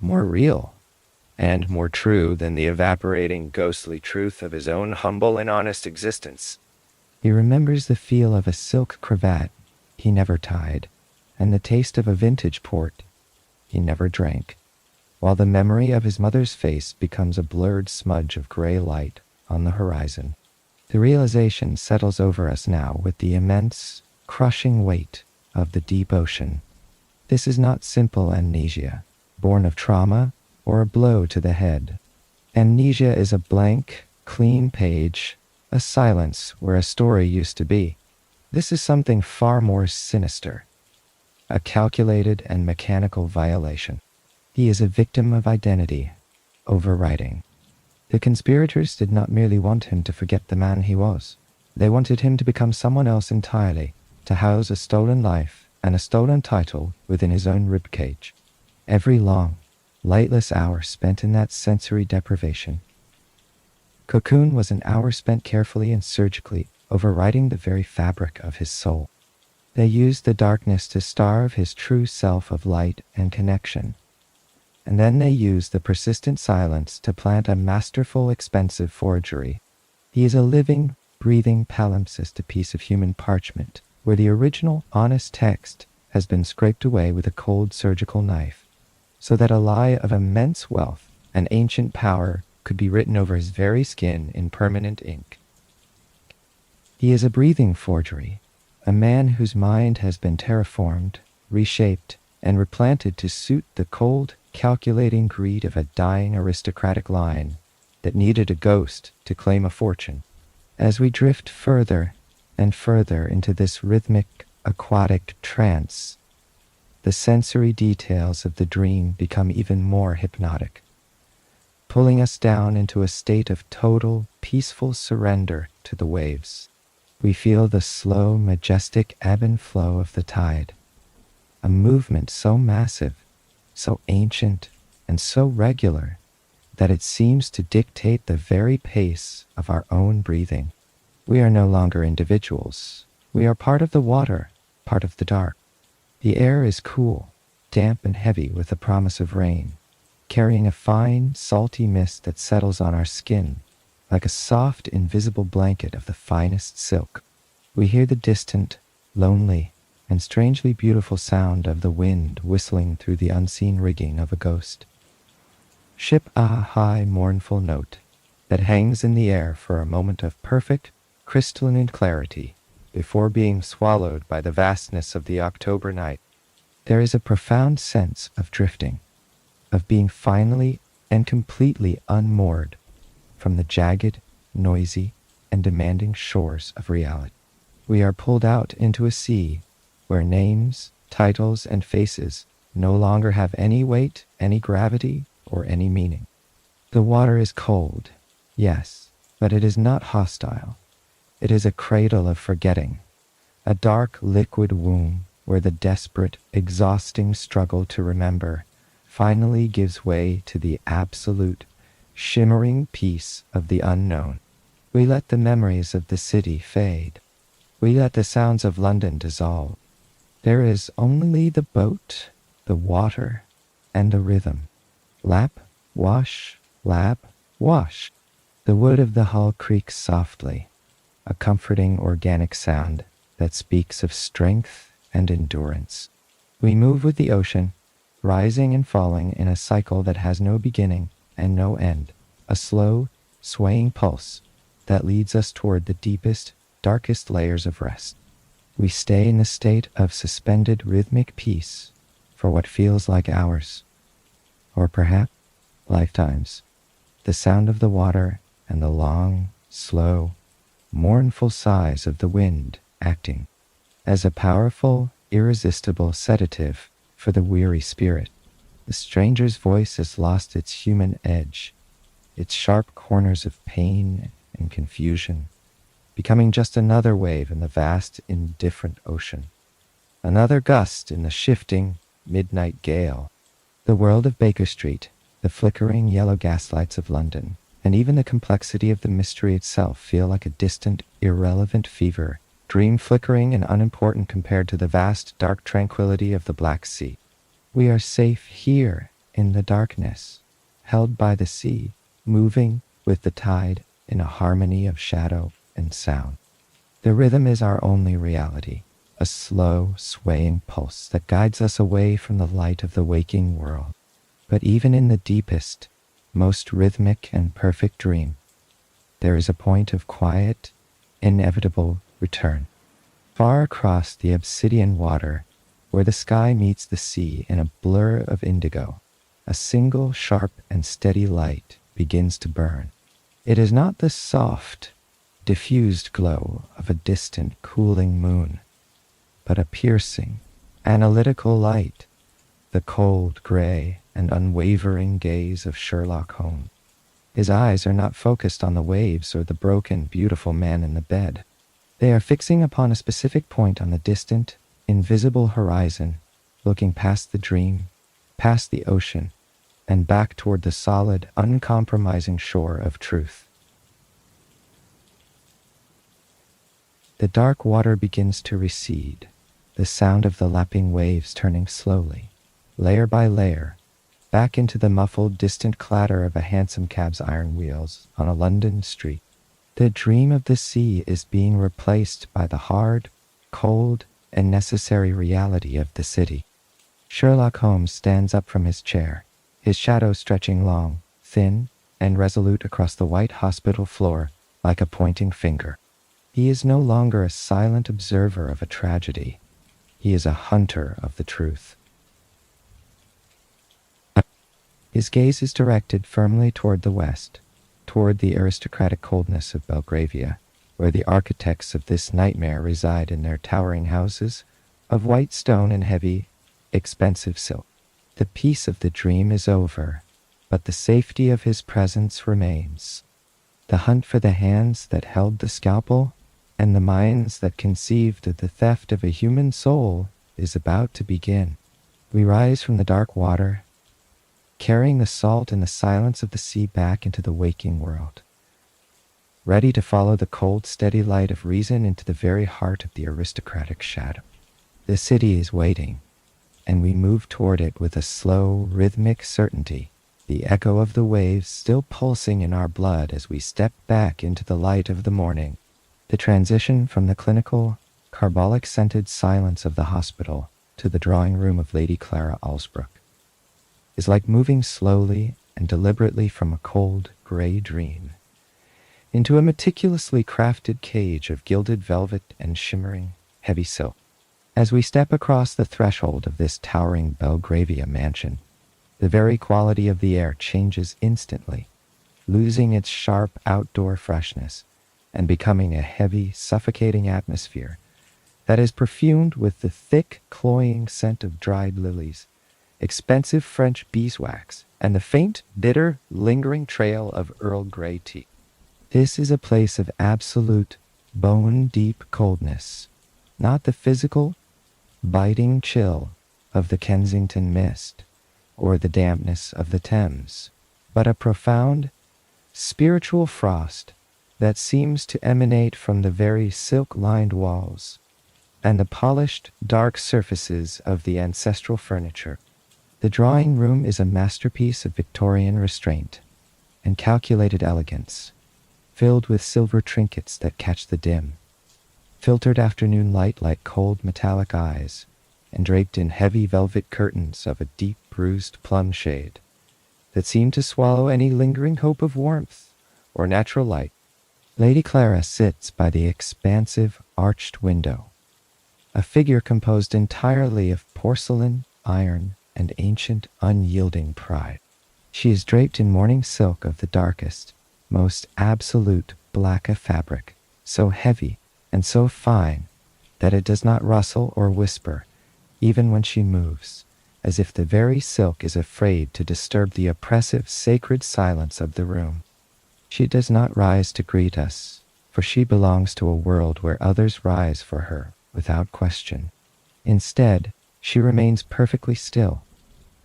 more real, and more true than the evaporating, ghostly truth of his own humble and honest existence. He remembers the feel of a silk cravat he never tied, and the taste of a vintage port he never drank, while the memory of his mother's face becomes a blurred smudge of gray light on the horizon. The realization settles over us now with the immense, crushing weight of the deep ocean. This is not simple amnesia, born of trauma or a blow to the head. Amnesia is a blank, clean page, a silence where a story used to be. This is something far more sinister, a calculated and mechanical violation. He is a victim of identity, overwriting. The conspirators did not merely want him to forget the man he was. They wanted him to become someone else entirely, to house a stolen life and a stolen title within his own ribcage. Every long, lightless hour spent in that sensory deprivation cocoon was an hour spent carefully and surgically overriding the very fabric of his soul. They used the darkness to starve his true self of light and connection. And then they used the persistent silence to plant a masterful, expensive forgery. He is a living, breathing palimpsest, a piece of human parchment, where the original, honest text has been scraped away with a cold surgical knife, so that a lie of immense wealth and ancient power could be written over his very skin in permanent ink. He is a breathing forgery, a man whose mind has been terraformed, reshaped, and replanted to suit the cold, calculating greed of a dying aristocratic line that needed a ghost to claim a fortune. As we drift further and further into this rhythmic, aquatic trance, the sensory details of the dream become even more hypnotic, pulling us down into a state of total, peaceful surrender to the waves. We feel the slow, majestic ebb and flow of the tide, a movement so massive, so ancient, and so regular that it seems to dictate the very pace of our own breathing. We are no longer individuals. We are part of the water, part of the dark. The air is cool, damp and heavy with the promise of rain, carrying a fine, salty mist that settles on our skin like a soft, invisible blanket of the finest silk. We hear the distant, lonely, and strangely beautiful sound of the wind whistling through the unseen rigging of a ghost. Ship a high, mournful note that hangs in the air for a moment of perfect, crystalline clarity before being swallowed by the vastness of the October night. There is a profound sense of drifting, of being finally and completely unmoored from the jagged, noisy, and demanding shores of reality. We are pulled out into a sea where names, titles, and faces no longer have any weight, any gravity, or any meaning. The water is cold, yes, but it is not hostile. It is a cradle of forgetting, a dark liquid womb where the desperate, exhausting struggle to remember finally gives way to the absolute, shimmering peace of the unknown. We let the memories of the city fade. We let the sounds of London dissolve. There is only the boat, the water, and the rhythm. Lap, wash, lap, wash. The wood of the hull creaks softly, a comforting organic sound that speaks of strength and endurance. We move with the ocean, rising and falling in a cycle that has no beginning and no end, a slow, swaying pulse that leads us toward the deepest, darkest layers of rest. We stay in the state of suspended rhythmic peace for what feels like hours, or perhaps lifetimes. The sound of the water and the long, slow, mournful sighs of the wind acting as a powerful, irresistible sedative for the weary spirit. The stranger's voice has lost its human edge, its sharp corners of pain and confusion, becoming just another wave in the vast, indifferent ocean, another gust in the shifting, midnight gale. The world of Baker Street, the flickering yellow gaslights of London, and even the complexity of the mystery itself feel like a distant, irrelevant fever, dream flickering and unimportant compared to the vast, dark tranquility of the Black Sea. We are safe here in the darkness, held by the sea, moving with the tide in a harmony of shadow and sound. The rhythm is our only reality, a slow, swaying pulse that guides us away from the light of the waking world. But even in the deepest, most rhythmic and perfect dream, there is a point of quiet, inevitable return. Far across the obsidian water, where the sky meets the sea in a blur of indigo, a single sharp and steady light begins to burn. It is not the soft, diffused glow of a distant, cooling moon, but a piercing, analytical light, the cold, gray, and unwavering gaze of Sherlock Holmes. His eyes are not focused on the waves or the broken, beautiful man in the bed. They are fixing upon a specific point on the distant, invisible horizon, looking past the dream, past the ocean, and back toward the solid, uncompromising shore of truth. The dark water begins to recede, the sound of the lapping waves turning slowly, layer by layer, back into the muffled, distant clatter of a hansom cab's iron wheels on a London street. The dream of the sea is being replaced by the hard, cold, and necessary reality of the city. Sherlock Holmes stands up from his chair, his shadow stretching long, thin, and resolute across the white hospital floor like a pointing finger. He is no longer a silent observer of a tragedy. He is a hunter of the truth. His gaze is directed firmly toward the west, toward the aristocratic coldness of Belgravia, where the architects of this nightmare reside in their towering houses of white stone and heavy, expensive silk. The peace of the dream is over, but the safety of his presence remains. The hunt for the hands that held the scalpel and the minds that conceived the theft of a human soul is about to begin. We rise from the dark water, carrying the salt and the silence of the sea back into the waking world, ready to follow the cold, steady light of reason into the very heart of the aristocratic shadow. The city is waiting, and we move toward it with a slow, rhythmic certainty, the echo of the waves still pulsing in our blood as we step back into the light of the morning. The transition from the clinical, carbolic-scented silence of the hospital to the drawing room of Lady Clara Alsbrook is like moving slowly and deliberately from a cold, gray dream into a meticulously crafted cage of gilded velvet and shimmering, heavy silk. As we step across the threshold of this towering Belgravia mansion, the very quality of the air changes instantly, losing its sharp outdoor freshness and becoming a heavy, suffocating atmosphere that is perfumed with the thick, cloying scent of dried lilies, expensive French beeswax, and the faint, bitter, lingering trail of Earl Grey tea. This is a place of absolute, bone-deep coldness, not the physical, biting chill of the Kensington mist or the dampness of the Thames, but a profound, spiritual frost that seems to emanate from the very silk-lined walls and the polished, dark surfaces of the ancestral furniture. The drawing room is a masterpiece of Victorian restraint and calculated elegance, filled with silver trinkets that catch the dim, filtered afternoon light like cold metallic eyes, and draped in heavy velvet curtains of a deep bruised plum shade that seem to swallow any lingering hope of warmth or natural light. Lady Clara sits by the expansive, arched window, a figure composed entirely of porcelain, iron, and ancient, unyielding pride. She is draped in morning silk of the darkest, most absolute black of fabric, so heavy and so fine that it does not rustle or whisper, even when she moves, as if the very silk is afraid to disturb the oppressive, sacred silence of the room. She does not rise to greet us, for she belongs to a world where others rise for her without question. Instead, she remains perfectly still,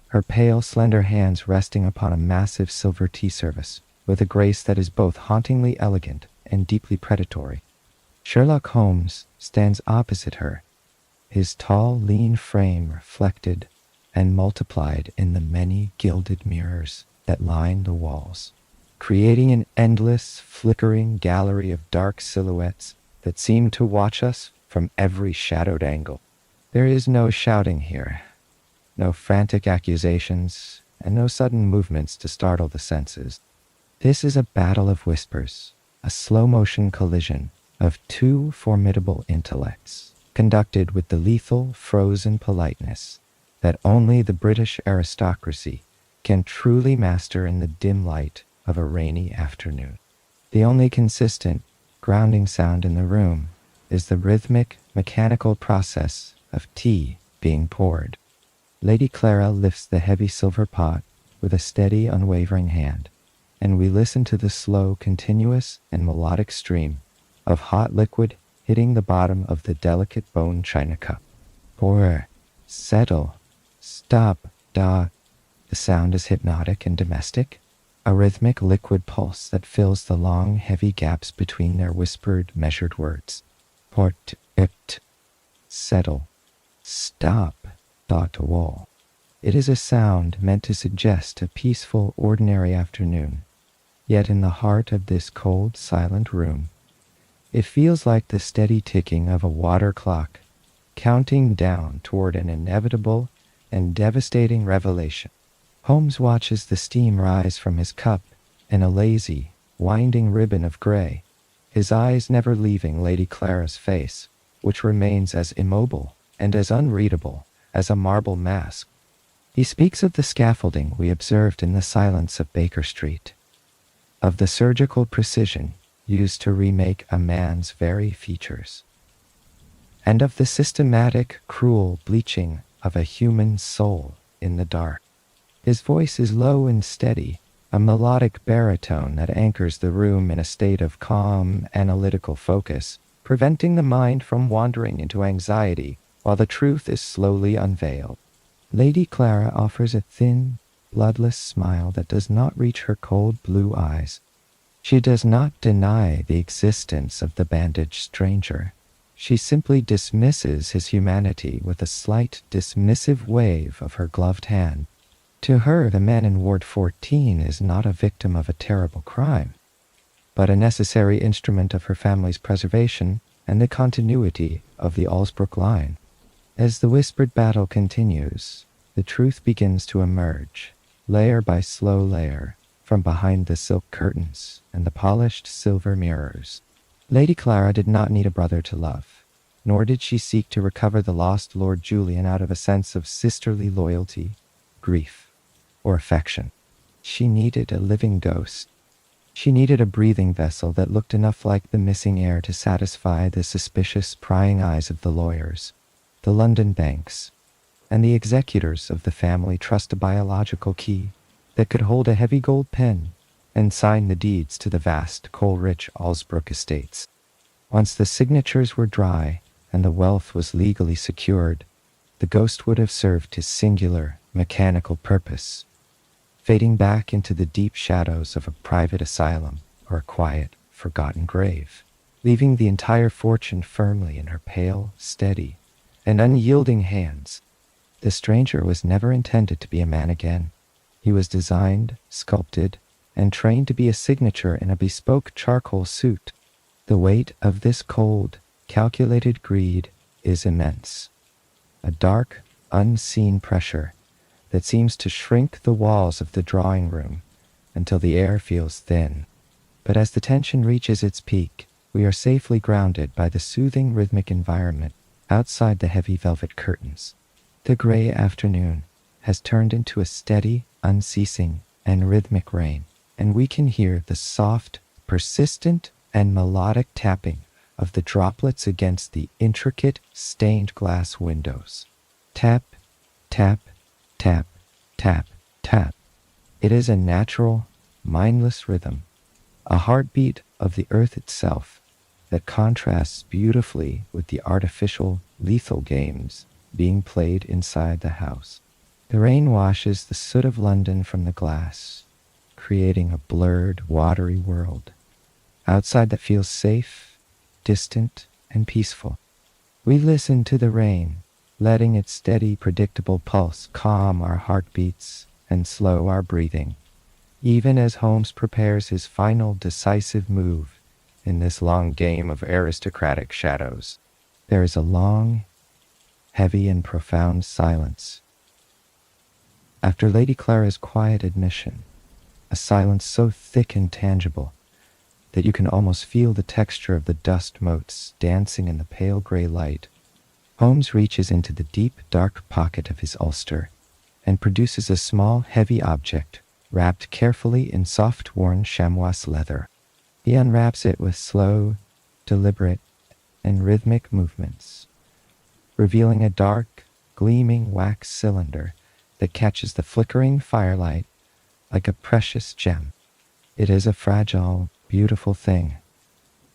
her pale, slender hands resting upon a massive silver tea service with a grace that is both hauntingly elegant and deeply predatory. Sherlock Holmes stands opposite her, his tall, lean frame reflected and multiplied in the many gilded mirrors that line the walls, creating an endless, flickering gallery of dark silhouettes that seem to watch us from every shadowed angle. There is no shouting here, no frantic accusations, and no sudden movements to startle the senses. This is a battle of whispers, a slow-motion collision of two formidable intellects, conducted with the lethal, frozen politeness that only the British aristocracy can truly master in the dim light of a rainy afternoon. The only consistent, grounding sound in the room is the rhythmic, mechanical process of tea being poured. Lady Clara lifts the heavy silver pot with a steady, unwavering hand, and we listen to the slow, continuous, and melodic stream of hot liquid hitting the bottom of the delicate bone china cup. Pour, settle, stop, da. The sound is hypnotic and domestic, a rhythmic liquid pulse that fills the long, heavy gaps between their whispered, measured words. Port, it, settle, stop, dot to wall. It is a sound meant to suggest a peaceful, ordinary afternoon. Yet in the heart of this cold, silent room, it feels like the steady ticking of a water clock, counting down toward an inevitable and devastating revelation. Holmes watches the steam rise from his cup in a lazy, winding ribbon of gray, his eyes never leaving Lady Clara's face, which remains as immobile and as unreadable as a marble mask. He speaks of the scaffolding we observed in the silence of Baker Street, of the surgical precision used to remake a man's very features, and of the systematic, cruel bleaching of a human soul in the dark. His voice is low and steady, a melodic baritone that anchors the room in a state of calm, analytical focus, preventing the mind from wandering into anxiety while the truth is slowly unveiled. Lady Clara offers a thin, bloodless smile that does not reach her cold blue eyes. She does not deny the existence of the bandaged stranger. She simply dismisses his humanity with a slight, dismissive wave of her gloved hand. To her, the man in Ward 14 is not a victim of a terrible crime, but a necessary instrument of her family's preservation and the continuity of the Allsbrook line. As the whispered battle continues, the truth begins to emerge, layer by slow layer, from behind the silk curtains and the polished silver mirrors. Lady Clara did not need a brother to love, nor did she seek to recover the lost Lord Julian out of a sense of sisterly loyalty, grief, or affection. She needed a living ghost. She needed a breathing vessel that looked enough like the missing heir to satisfy the suspicious, prying eyes of the lawyers, the London banks, and the executors of the family trust. A biological key that could hold a heavy gold pen and sign the deeds to the vast, coal-rich Allsbrook estates. Once the signatures were dry and the wealth was legally secured, the ghost would have served his singular, mechanical purpose, fading back into the deep shadows of a private asylum or a quiet, forgotten grave, leaving the entire fortune firmly in her pale, steady, and unyielding hands. The stranger was never intended to be a man again. He was designed, sculpted, and trained to be a signature in a bespoke charcoal suit. The weight of this cold, calculated greed is immense. A dark, unseen pressure that seems to shrink the walls of the drawing room until the air feels thin. But as the tension reaches its peak, we are safely grounded by the soothing rhythmic environment outside the heavy velvet curtains. The gray afternoon has turned into a steady, unceasing, and rhythmic rain, and we can hear the soft, persistent, and melodic tapping of the droplets against the intricate, stained glass windows. Tap, tap, tap, tap, tap. It is a natural, mindless rhythm, a heartbeat of the earth itself that contrasts beautifully with the artificial, lethal games being played inside the house. The rain washes the soot of London from the glass, creating a blurred, watery world outside that feels safe, distant, and peaceful. We listen to the rain, letting its steady, predictable pulse calm our heartbeats and slow our breathing, even as Holmes prepares his final decisive move in this long game of aristocratic shadows. There is a long, heavy, and profound silence after Lady Clara's quiet admission, a silence so thick and tangible that you can almost feel the texture of the dust motes dancing in the pale gray light. Holmes reaches into the deep, dark pocket of his ulster and produces a small, heavy object wrapped carefully in soft, worn chamois leather. He unwraps it with slow, deliberate, and rhythmic movements, revealing a dark, gleaming wax cylinder that catches the flickering firelight like a precious gem. It is a fragile, beautiful thing,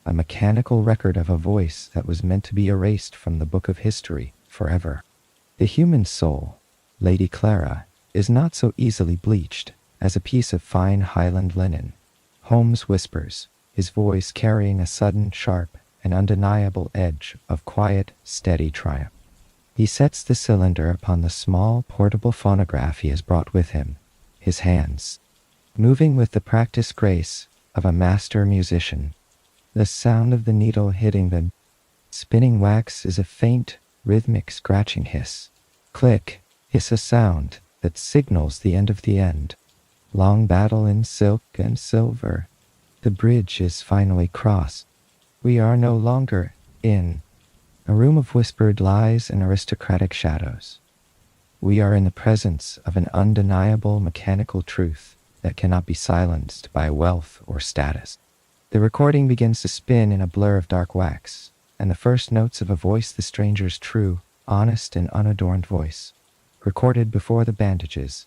a mechanical record of a voice that was meant to be erased from the book of history forever. The human soul, Lady Clara, is not so easily bleached as a piece of fine Highland linen. Holmes whispers, his voice carrying a sudden, sharp, and undeniable edge of quiet, steady triumph. He sets the cylinder upon the small, portable phonograph he has brought with him, his hands moving with the practiced grace of a master musician. The sound of the needle hitting the spinning wax is a faint, rhythmic scratching hiss. Click, hiss, a sound that signals the end of the end. Long battle in silk and silver. The bridge is finally crossed. We are no longer in a room of whispered lies and aristocratic shadows. We are in the presence of an undeniable mechanical truth that cannot be silenced by wealth or status. The recording begins to spin in a blur of dark wax, and the first notes of a voice, the stranger's true, honest, and unadorned voice, recorded before the bandages,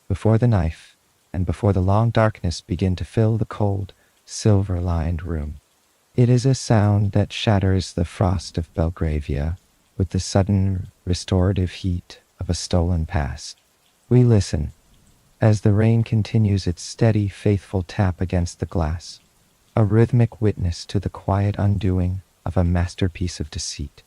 before the knife, and before the long darkness begin to fill the cold, silver-lined room. It is a sound that shatters the frost of Belgravia with the sudden restorative heat of a stolen past. We listen as the rain continues its steady, faithful tap against the glass, a rhythmic witness to the quiet undoing of a masterpiece of deceit.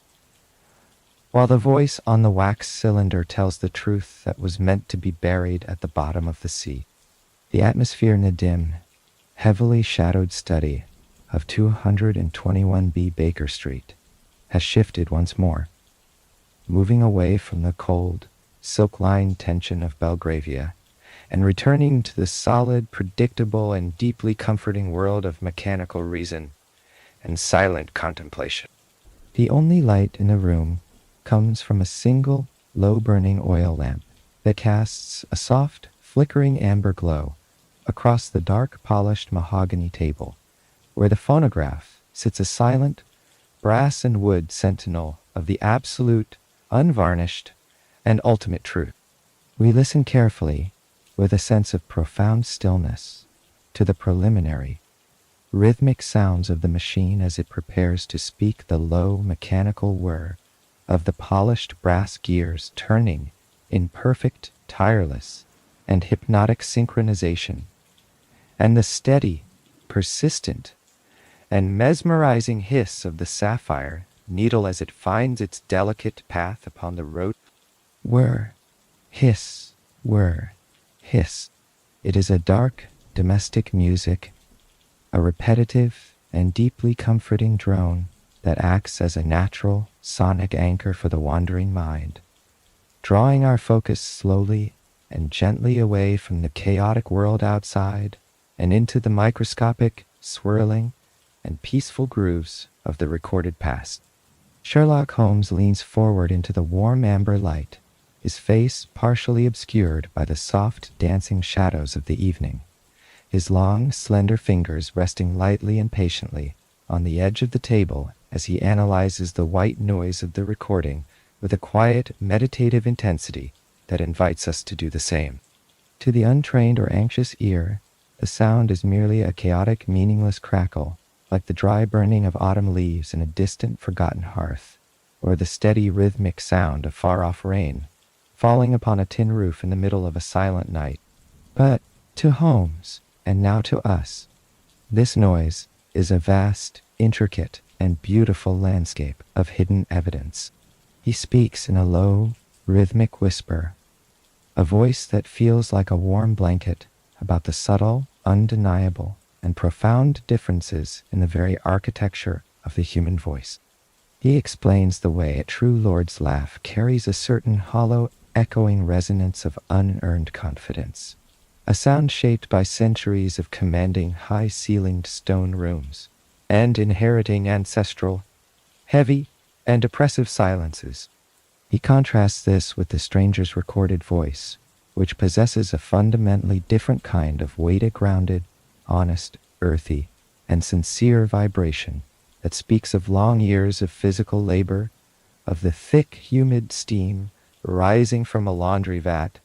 While the voice on the wax cylinder tells the truth that was meant to be buried at the bottom of the sea, the atmosphere in the dim, heavily shadowed study of 221B Baker Street has shifted once more, moving away from the cold, silk-lined tension of Belgravia and returning to the solid, predictable, and deeply comforting world of mechanical reason and silent contemplation. The only light in the room comes from a single, low-burning oil lamp that casts a soft, flickering amber glow across the dark, polished mahogany table, where the phonograph sits, a silent, brass and wood sentinel of the absolute, unvarnished, and ultimate truth. We listen carefully, with a sense of profound stillness, to the preliminary, rhythmic sounds of the machine as it prepares to speak, the low, mechanical whir of the polished brass gears turning in perfect, tireless, and hypnotic synchronization, and the steady, persistent, and mesmerizing hiss of the sapphire needle as it finds its delicate path upon the road. Whir, hiss, whir, hiss. It is a dark, domestic music, a repetitive and deeply comforting drone that acts as a natural, sonic anchor for the wandering mind, drawing our focus slowly and gently away from the chaotic world outside and into the microscopic, swirling, and peaceful grooves of the recorded past. Sherlock Holmes leans forward into the warm amber light, his face partially obscured by the soft, dancing shadows of the evening, his long, slender fingers resting lightly and patiently on the edge of the table as he analyzes the white noise of the recording with a quiet, meditative intensity that invites us to do the same. To the untrained or anxious ear, the sound is merely a chaotic, meaningless crackle, like the dry burning of autumn leaves in a distant, forgotten hearth, or the steady, rhythmic sound of far-off rain falling upon a tin roof in the middle of a silent night. But to Holmes, and now to us, this noise is a vast, intricate, and beautiful landscape of hidden evidence. He speaks in a low, rhythmic whisper, a voice that feels like a warm blanket about the subtle, undeniable, and profound differences in the very architecture of the human voice. He explains the way a true lord's laugh carries a certain hollow, echoing resonance of unearned confidence, a sound shaped by centuries of commanding high-ceilinged stone rooms and inheriting ancestral, heavy, and oppressive silences. He contrasts this with the stranger's recorded voice, which possesses a fundamentally different kind of weighted, grounded, honest, earthy, and sincere vibration that speaks of long years of physical labor, of the thick, humid steam rising from a laundry vat,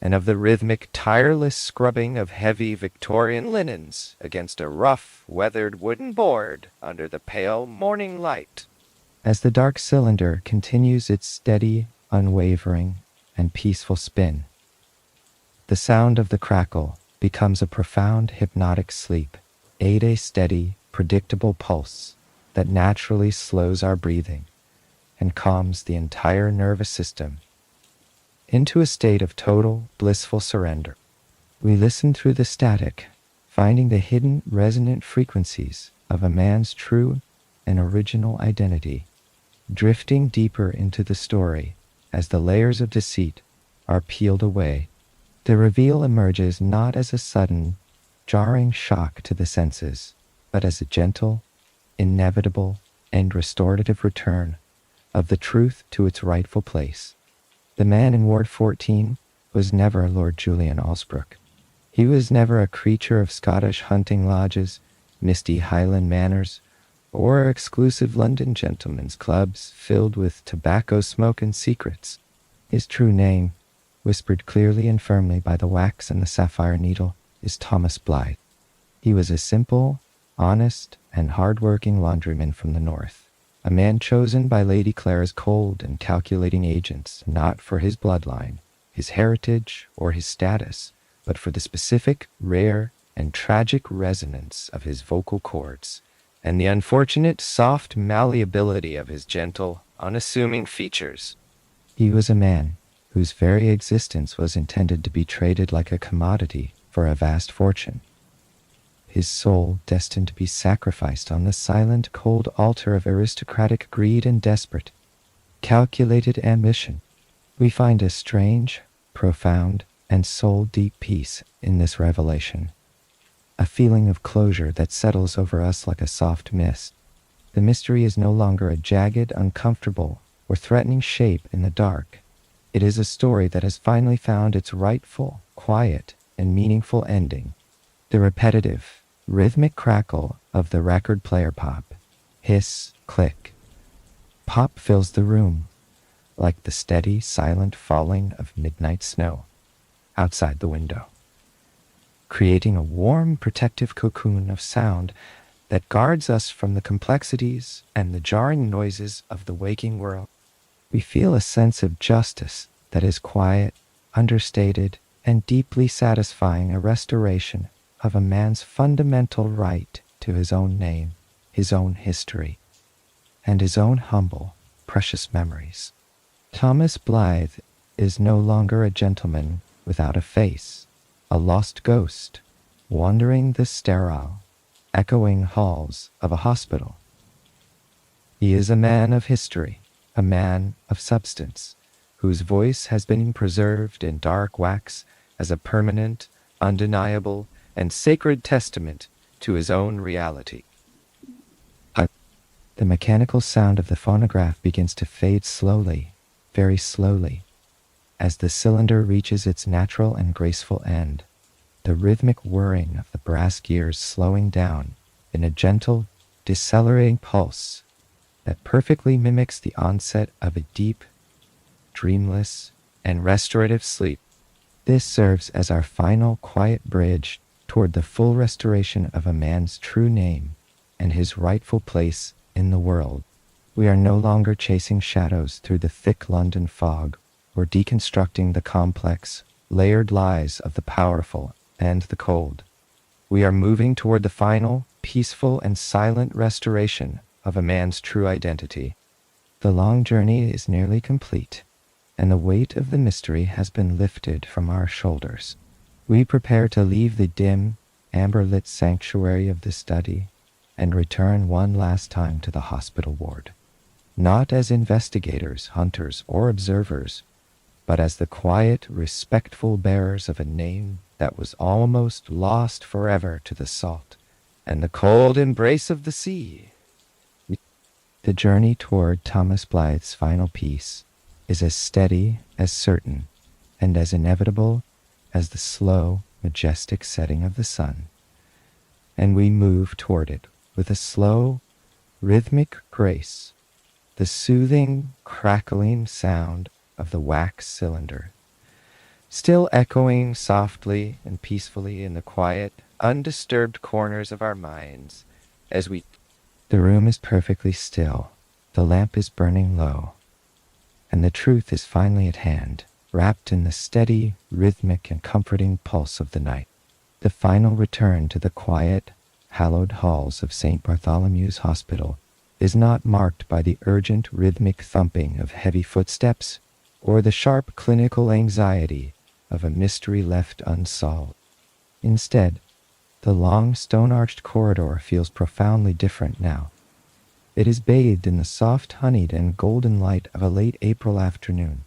and of the rhythmic, tireless scrubbing of heavy Victorian linens against a rough, weathered wooden board under the pale morning light. As the dark cylinder continues its steady, unwavering, and peaceful spin, the sound of the crackle becomes a profound, hypnotic sleep, a steady, predictable pulse that naturally slows our breathing and calms the entire nervous system into a state of total, blissful surrender. We listen through the static, finding the hidden, resonant frequencies of a man's true and original identity, drifting deeper into the story as the layers of deceit are peeled away. The reveal emerges not as a sudden, jarring shock to the senses, but as a gentle, inevitable, and restorative return of the truth to its rightful place. The man in Ward 14 was never Lord Julian Alsbrook. He was never a creature of Scottish hunting lodges, misty Highland manors, or exclusive London gentlemen's clubs filled with tobacco smoke and secrets. His true name, whispered clearly and firmly by the wax and the sapphire needle, is Thomas Blythe. He was a simple, honest, and hard-working laundryman from the north, a man chosen by Lady Clara's cold and calculating agents not for his bloodline, his heritage, or his status, but for the specific, rare, and tragic resonance of his vocal cords, and the unfortunate soft malleability of his gentle, unassuming features. He was a man whose very existence was intended to be traded like a commodity for a vast fortune. His soul destined to be sacrificed on the silent, cold altar of aristocratic greed and desperate, calculated ambition. We find a strange, profound, and soul-deep peace in this revelation, a feeling of closure that settles over us like a soft mist. The mystery is no longer a jagged, uncomfortable, or threatening shape in the dark. It is a story that has finally found its rightful, quiet, and meaningful ending. The repetitive, rhythmic crackle of the record player pop, hiss, click, pop fills the room, like the steady, silent falling of midnight snow outside the window, creating a warm, protective cocoon of sound that guards us from the complexities and the jarring noises of the waking world. We feel a sense of justice that is quiet, understated, and deeply satisfying, a restoration of a man's fundamental right to his own name, his own history, and his own humble, precious memories. Thomas Blythe is no longer a gentleman without a face, a lost ghost, wandering the sterile, echoing halls of a hospital. He is a man of history, a man of substance, whose voice has been preserved in dark wax as a permanent, undeniable, and sacred testament to his own reality. The mechanical sound of the phonograph begins to fade slowly, very slowly, as the cylinder reaches its natural and graceful end, the rhythmic whirring of the brass gears slowing down in a gentle, decelerating pulse that perfectly mimics the onset of a deep, dreamless, and restorative sleep. This serves as our final quiet bridge toward the full restoration of a man's true name and his rightful place in the world. We are no longer chasing shadows through the thick London fog or deconstructing the complex, layered lies of the powerful and the cold. We are moving toward the final, peaceful, and silent restoration of a man's true identity. The long journey is nearly complete, and the weight of the mystery has been lifted from our shoulders. We prepare to leave the dim, amber-lit sanctuary of the study and return one last time to the hospital ward, not as investigators, hunters, or observers, but as the quiet, respectful bearers of a name that was almost lost forever to the salt and the cold embrace of the sea. The journey toward Thomas Blythe's final peace is as steady, as certain, and as inevitable as the slow, majestic setting of the sun, and we move toward it with a slow, rhythmic grace, the soothing, crackling sound of the wax cylinder, still echoing softly and peacefully in the quiet, undisturbed corners of our minds as we... The room is perfectly still, the lamp is burning low, and the truth is finally at hand, wrapped in the steady, rhythmic, and comforting pulse of the night. The final return to the quiet, hallowed halls of St. Bartholomew's Hospital is not marked by the urgent, rhythmic thumping of heavy footsteps or the sharp clinical anxiety of a mystery left unsolved. Instead, the long stone-arched corridor feels profoundly different now. It is bathed in the soft, honeyed, and golden light of a late April afternoon,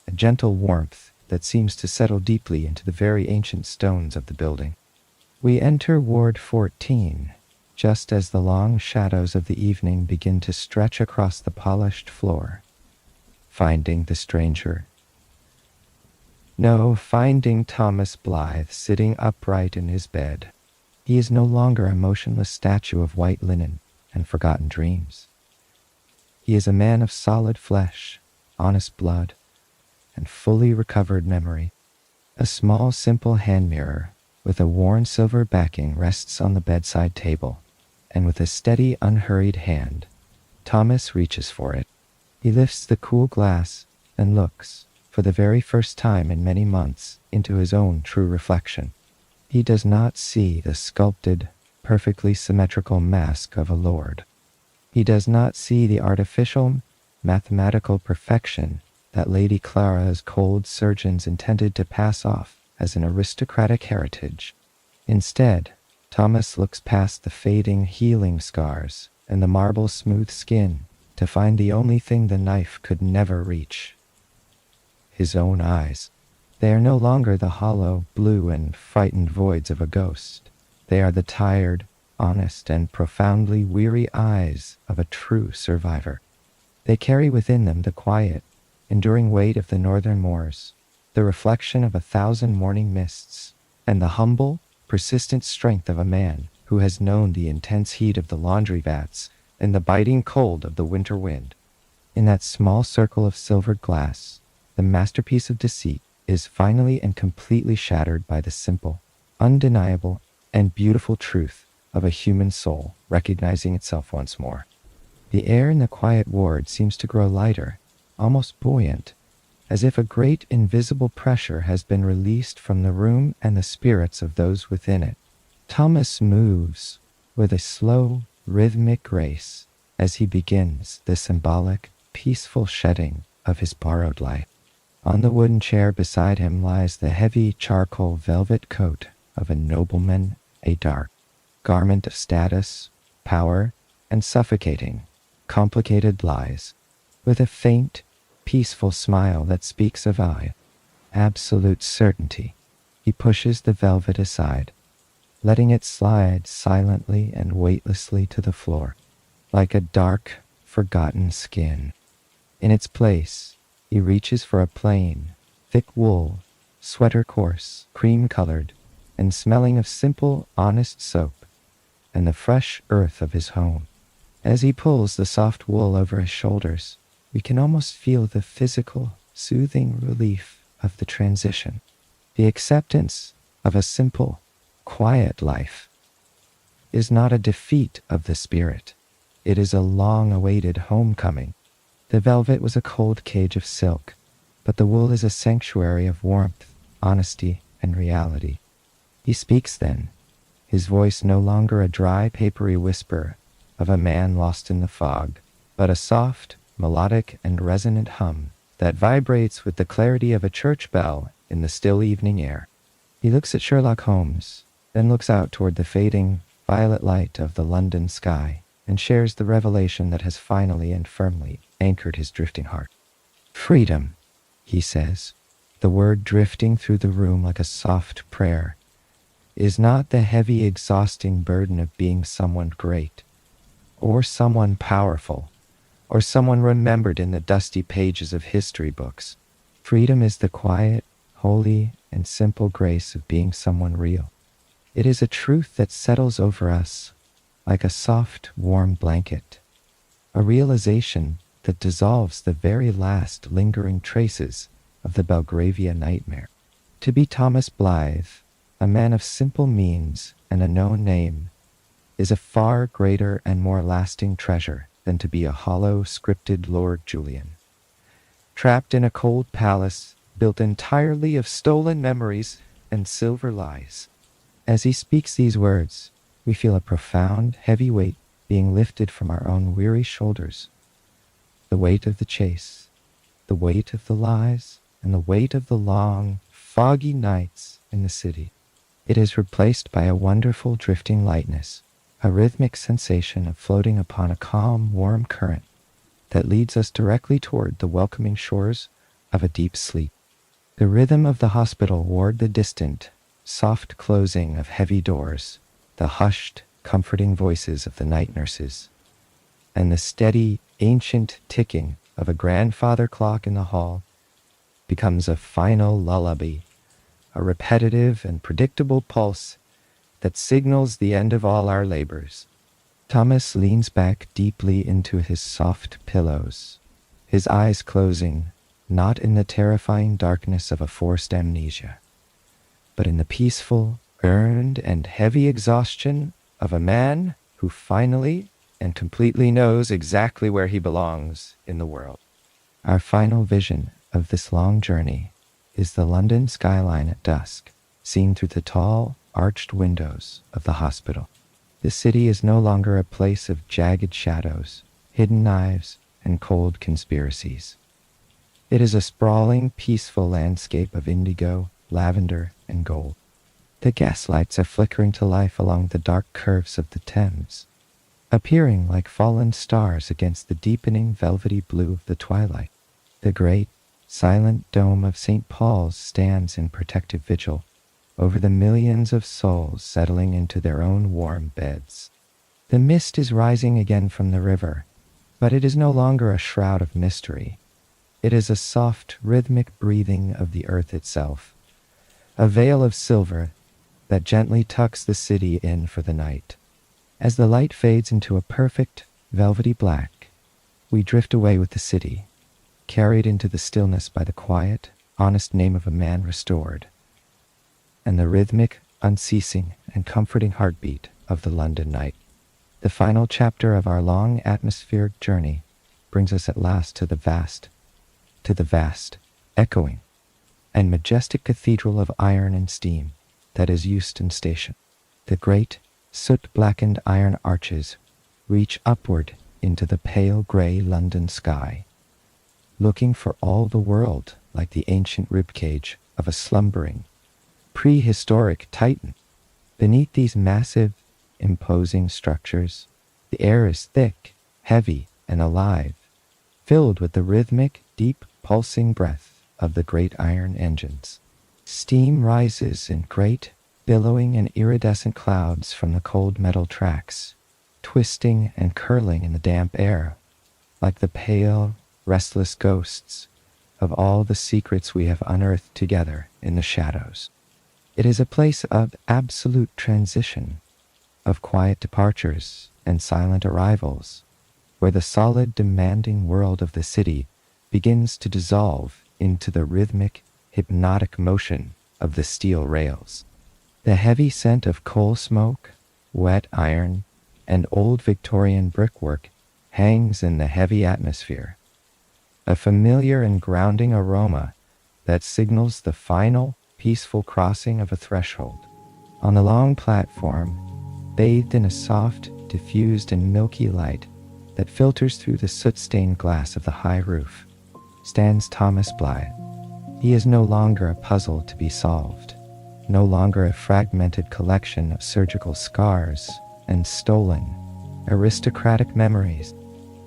a gentle warmth that seems to settle deeply into the very ancient stones of the building. We enter Ward 14, just as the long shadows of the evening begin to stretch across the polished floor. Finding the stranger. No, finding Thomas Blythe sitting upright in his bed. He is no longer a motionless statue of white linen and forgotten dreams. He is a man of solid flesh, honest blood, and fully recovered memory. A small, simple hand mirror with a worn silver backing rests on the bedside table, and with a steady, unhurried hand, Thomas reaches for it. He lifts the cool glass and looks, for the very first time in many months, into his own true reflection. He does not see the sculpted, perfectly symmetrical mask of a lord. He does not see the artificial, mathematical perfection that Lady Clara's cold surgeons intended to pass off as an aristocratic heritage. Instead, Thomas looks past the fading, healing scars and the marble-smooth skin to find the only thing the knife could never reach. His own eyes. They are no longer the hollow, blue, and frightened voids of a ghost. They are the tired, honest, and profoundly weary eyes of a true survivor. They carry within them the quiet, enduring weight of the northern moors, the reflection of 1,000 morning mists, and the humble, persistent strength of a man who has known the intense heat of the laundry vats and the biting cold of the winter wind. In that small circle of silvered glass, the masterpiece of deceit is finally and completely shattered by the simple, undeniable, and beautiful truth of a human soul recognizing itself once more. The air in the quiet ward seems to grow lighter, almost buoyant, as if a great invisible pressure has been released from the room and the spirits of those within it. Thomas moves with a slow, rhythmic grace as he begins the symbolic, peaceful shedding of his borrowed life. On the wooden chair beside him lies the heavy charcoal velvet coat of a nobleman, a dark garment of status, power, and suffocating, complicated lies, with a faint, peaceful smile that speaks of absolute certainty. He pushes the velvet aside, letting it slide silently and weightlessly to the floor, like a dark, forgotten skin. In its place, he reaches for a plain, thick wool, sweater coarse, cream-colored, and smelling of simple, honest soap, and the fresh earth of his home. As he pulls the soft wool over his shoulders, we can almost feel the physical, soothing relief of the transition, the acceptance of a simple, quiet life. Is not a defeat of the spirit. It is a long-awaited homecoming. The velvet was a cold cage of silk, but the wool is a sanctuary of warmth, honesty, and reality. He speaks then, his voice no longer a dry, papery whisper of a man lost in the fog, but a soft, melodic, and resonant hum that vibrates with the clarity of a church bell in the still evening air. He looks at Sherlock Holmes, then looks out toward the fading, violet light of the London sky, and shares the revelation that has finally and firmly anchored his drifting heart. "Freedom," he says, the word drifting through the room like a soft prayer, is not the heavy, exhausting burden of being someone great, or someone powerful, or someone remembered in the dusty pages of history books. Freedom is the quiet, holy, and simple grace of being someone real. It is a truth that settles over us like a soft, warm blanket, a realization that dissolves the very last lingering traces of the Belgravia nightmare. To be Thomas Blythe, a man of simple means and a known name, is a far greater and more lasting treasure than to be a hollow, scripted Lord Julian, trapped in a cold palace built entirely of stolen memories and silver lies. As he speaks these words, we feel a profound, heavy weight being lifted from our own weary shoulders. The weight of the chase, the weight of the lies, and the weight of the long, foggy nights in the city. It is replaced by a wonderful drifting lightness, a rhythmic sensation of floating upon a calm, warm current that leads us directly toward the welcoming shores of a deep sleep. The rhythm of the hospital ward, the distant, soft closing of heavy doors, the hushed, comforting voices of the night nurses, and the steady, ancient ticking of a grandfather clock in the hall becomes a final lullaby, a repetitive and predictable pulse that signals the end of all our labors. Thomas leans back deeply into his soft pillows, his eyes closing, not in the terrifying darkness of a forced amnesia, but in the peaceful, earned, and heavy exhaustion of a man who finally and completely knows exactly where he belongs in the world. Our final vision of this long journey is the London skyline at dusk, seen through the tall, arched windows of the hospital. The city is no longer a place of jagged shadows, hidden knives, and cold conspiracies. It is a sprawling, peaceful landscape of indigo, lavender, and gold. The gaslights are flickering to life along the dark curves of the Thames, appearing like fallen stars against the deepening velvety blue of the twilight. The great, silent dome of St. Paul's stands in protective vigil over the millions of souls settling into their own warm beds. The mist is rising again from the river, but it is no longer a shroud of mystery. It is a soft, rhythmic breathing of the earth itself, a veil of silver that gently tucks the city in for the night. As the light fades into a perfect, velvety black, we drift away with the city, carried into the stillness by the quiet, honest name of a man restored, and the rhythmic, unceasing, and comforting heartbeat of the London night. The final chapter of our long atmospheric journey brings us at last to the vast, echoing, and majestic cathedral of iron and steam that is Euston Station. The great, soot-blackened iron arches reach upward into the pale gray London sky, looking for all the world like the ancient ribcage of a slumbering, prehistoric titan. Beneath these massive, imposing structures, the air is thick, heavy, and alive, filled with the rhythmic, deep, pulsing breath of the great iron engines. Steam rises in great, billowing and iridescent clouds from the cold metal tracks, twisting and curling in the damp air, like the pale, restless ghosts of all the secrets we have unearthed together in the shadows. It is a place of absolute transition, of quiet departures and silent arrivals, where the solid, demanding world of the city begins to dissolve into the rhythmic, hypnotic motion of the steel rails. The heavy scent of coal smoke, wet iron, and old Victorian brickwork hangs in the heavy atmosphere, a familiar and grounding aroma that signals the final, peaceful crossing of a threshold. On the long platform, bathed in a soft, diffused and milky light that filters through the soot-stained glass of the high roof, stands Thomas Blythe. He is no longer a puzzle to be solved, no longer a fragmented collection of surgical scars and stolen, aristocratic memories.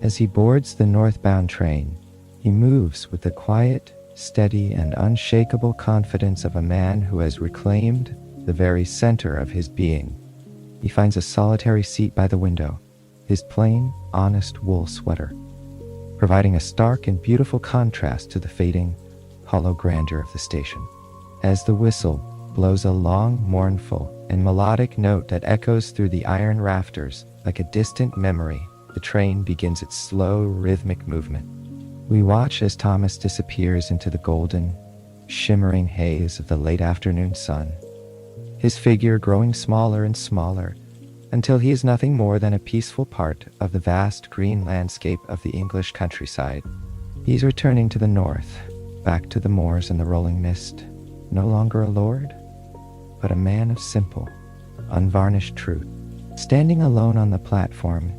As he boards the northbound train, he moves with the quiet, steady, and unshakable confidence of a man who has reclaimed the very center of his being. He finds a solitary seat by the window, his plain, honest wool sweater, providing a stark and beautiful contrast to the fading, hollow grandeur of the station. As the whistle blows a long, mournful, and melodic note that echoes through the iron rafters like a distant memory, the train begins its slow, rhythmic movement. We watch as Thomas disappears into the golden, shimmering haze of the late afternoon sun, his figure growing smaller and smaller until he is nothing more than a peaceful part of the vast green landscape of the English countryside. He is returning to the north, back to the moors and the rolling mist, no longer a lord, but a man of simple, unvarnished truth. Standing alone on the platform,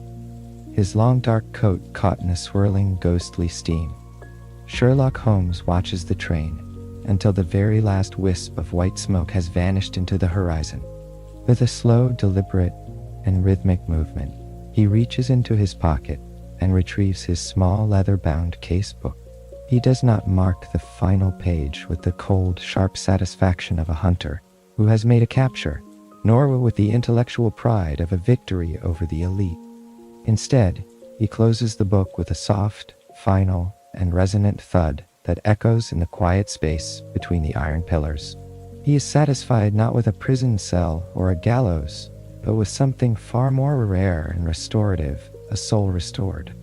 his long dark coat caught in a swirling, ghostly steam, Sherlock Holmes watches the train until the very last wisp of white smoke has vanished into the horizon. With a slow, deliberate, and rhythmic movement. He reaches into his pocket and retrieves his small leather-bound casebook. He does not mark the final page with the cold, sharp satisfaction of a hunter who has made a capture, nor with the intellectual pride of a victory over the elite. Instead, he closes the book with a soft, final, and resonant thud that echoes in the quiet space between the iron pillars. He is satisfied not with a prison cell or a gallows, but with something far more rare and restorative, a soul restored.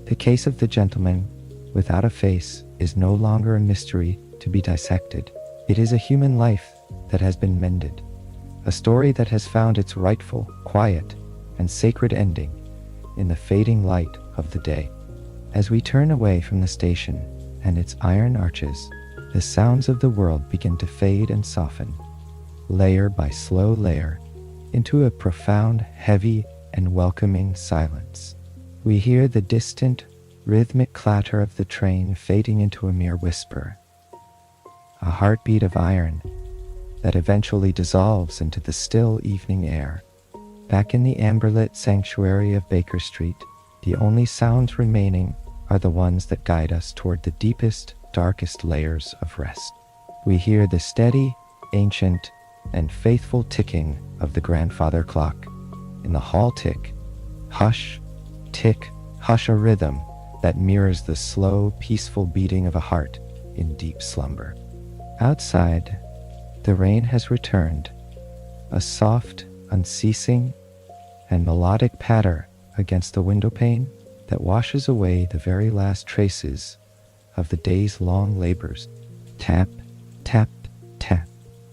The case of the gentleman without a face is no longer a mystery to be dissected. It is a human life that has been mended, a story that has found its rightful, quiet, and sacred ending in the fading light of the day. As we turn away from the station and its iron arches, the sounds of the world begin to fade and soften, layer by slow layer, into a profound, heavy, and welcoming silence. We hear the distant, rhythmic clatter of the train fading into a mere whisper, a heartbeat of iron that eventually dissolves into the still evening air. Back in the amber-lit sanctuary of Baker Street, the only sounds remaining are the ones that guide us toward the deepest, darkest layers of rest. We hear the steady, ancient, and faithful ticking of the grandfather clock. In the hall tick, hush, a rhythm that mirrors the slow, peaceful beating of a heart in deep slumber. Outside, the rain has returned, a soft, unceasing, and melodic patter against the window pane that washes away the very last traces of the day's long labors. Tap, tap, tap,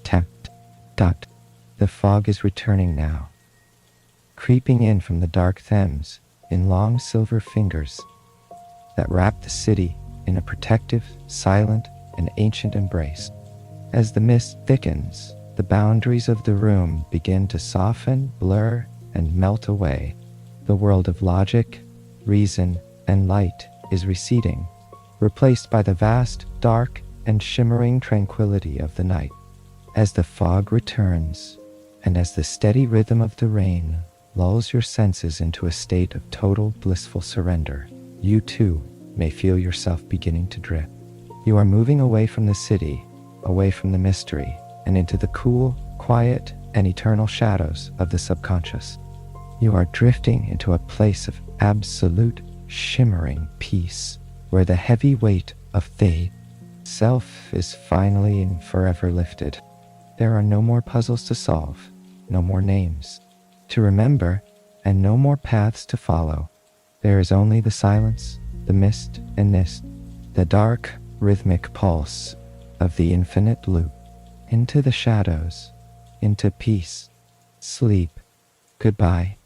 tap, dot. The fog is returning now, creeping in from the dark Thames in long silver fingers that wrap the city in a protective, silent, and ancient embrace. As the mist thickens, the boundaries of the room begin to soften, blur, and melt away. The world of logic, reason, and light is receding, replaced by the vast, dark, and shimmering tranquility of the night. As the fog returns, and as the steady rhythm of the rain lulls your senses into a state of total blissful surrender, you too may feel yourself beginning to drift. You are moving away from the city, away from the mystery, and into the cool, quiet, and eternal shadows of the subconscious. You are drifting into a place of absolute, shimmering peace, where the heavy weight of the self is finally and forever lifted. There are no more puzzles to solve, no more names to remember, and no more paths to follow. There is only the silence, the mist and mist, the dark, rhythmic pulse of the infinite loop. Into the shadows, into peace, sleep, goodbye.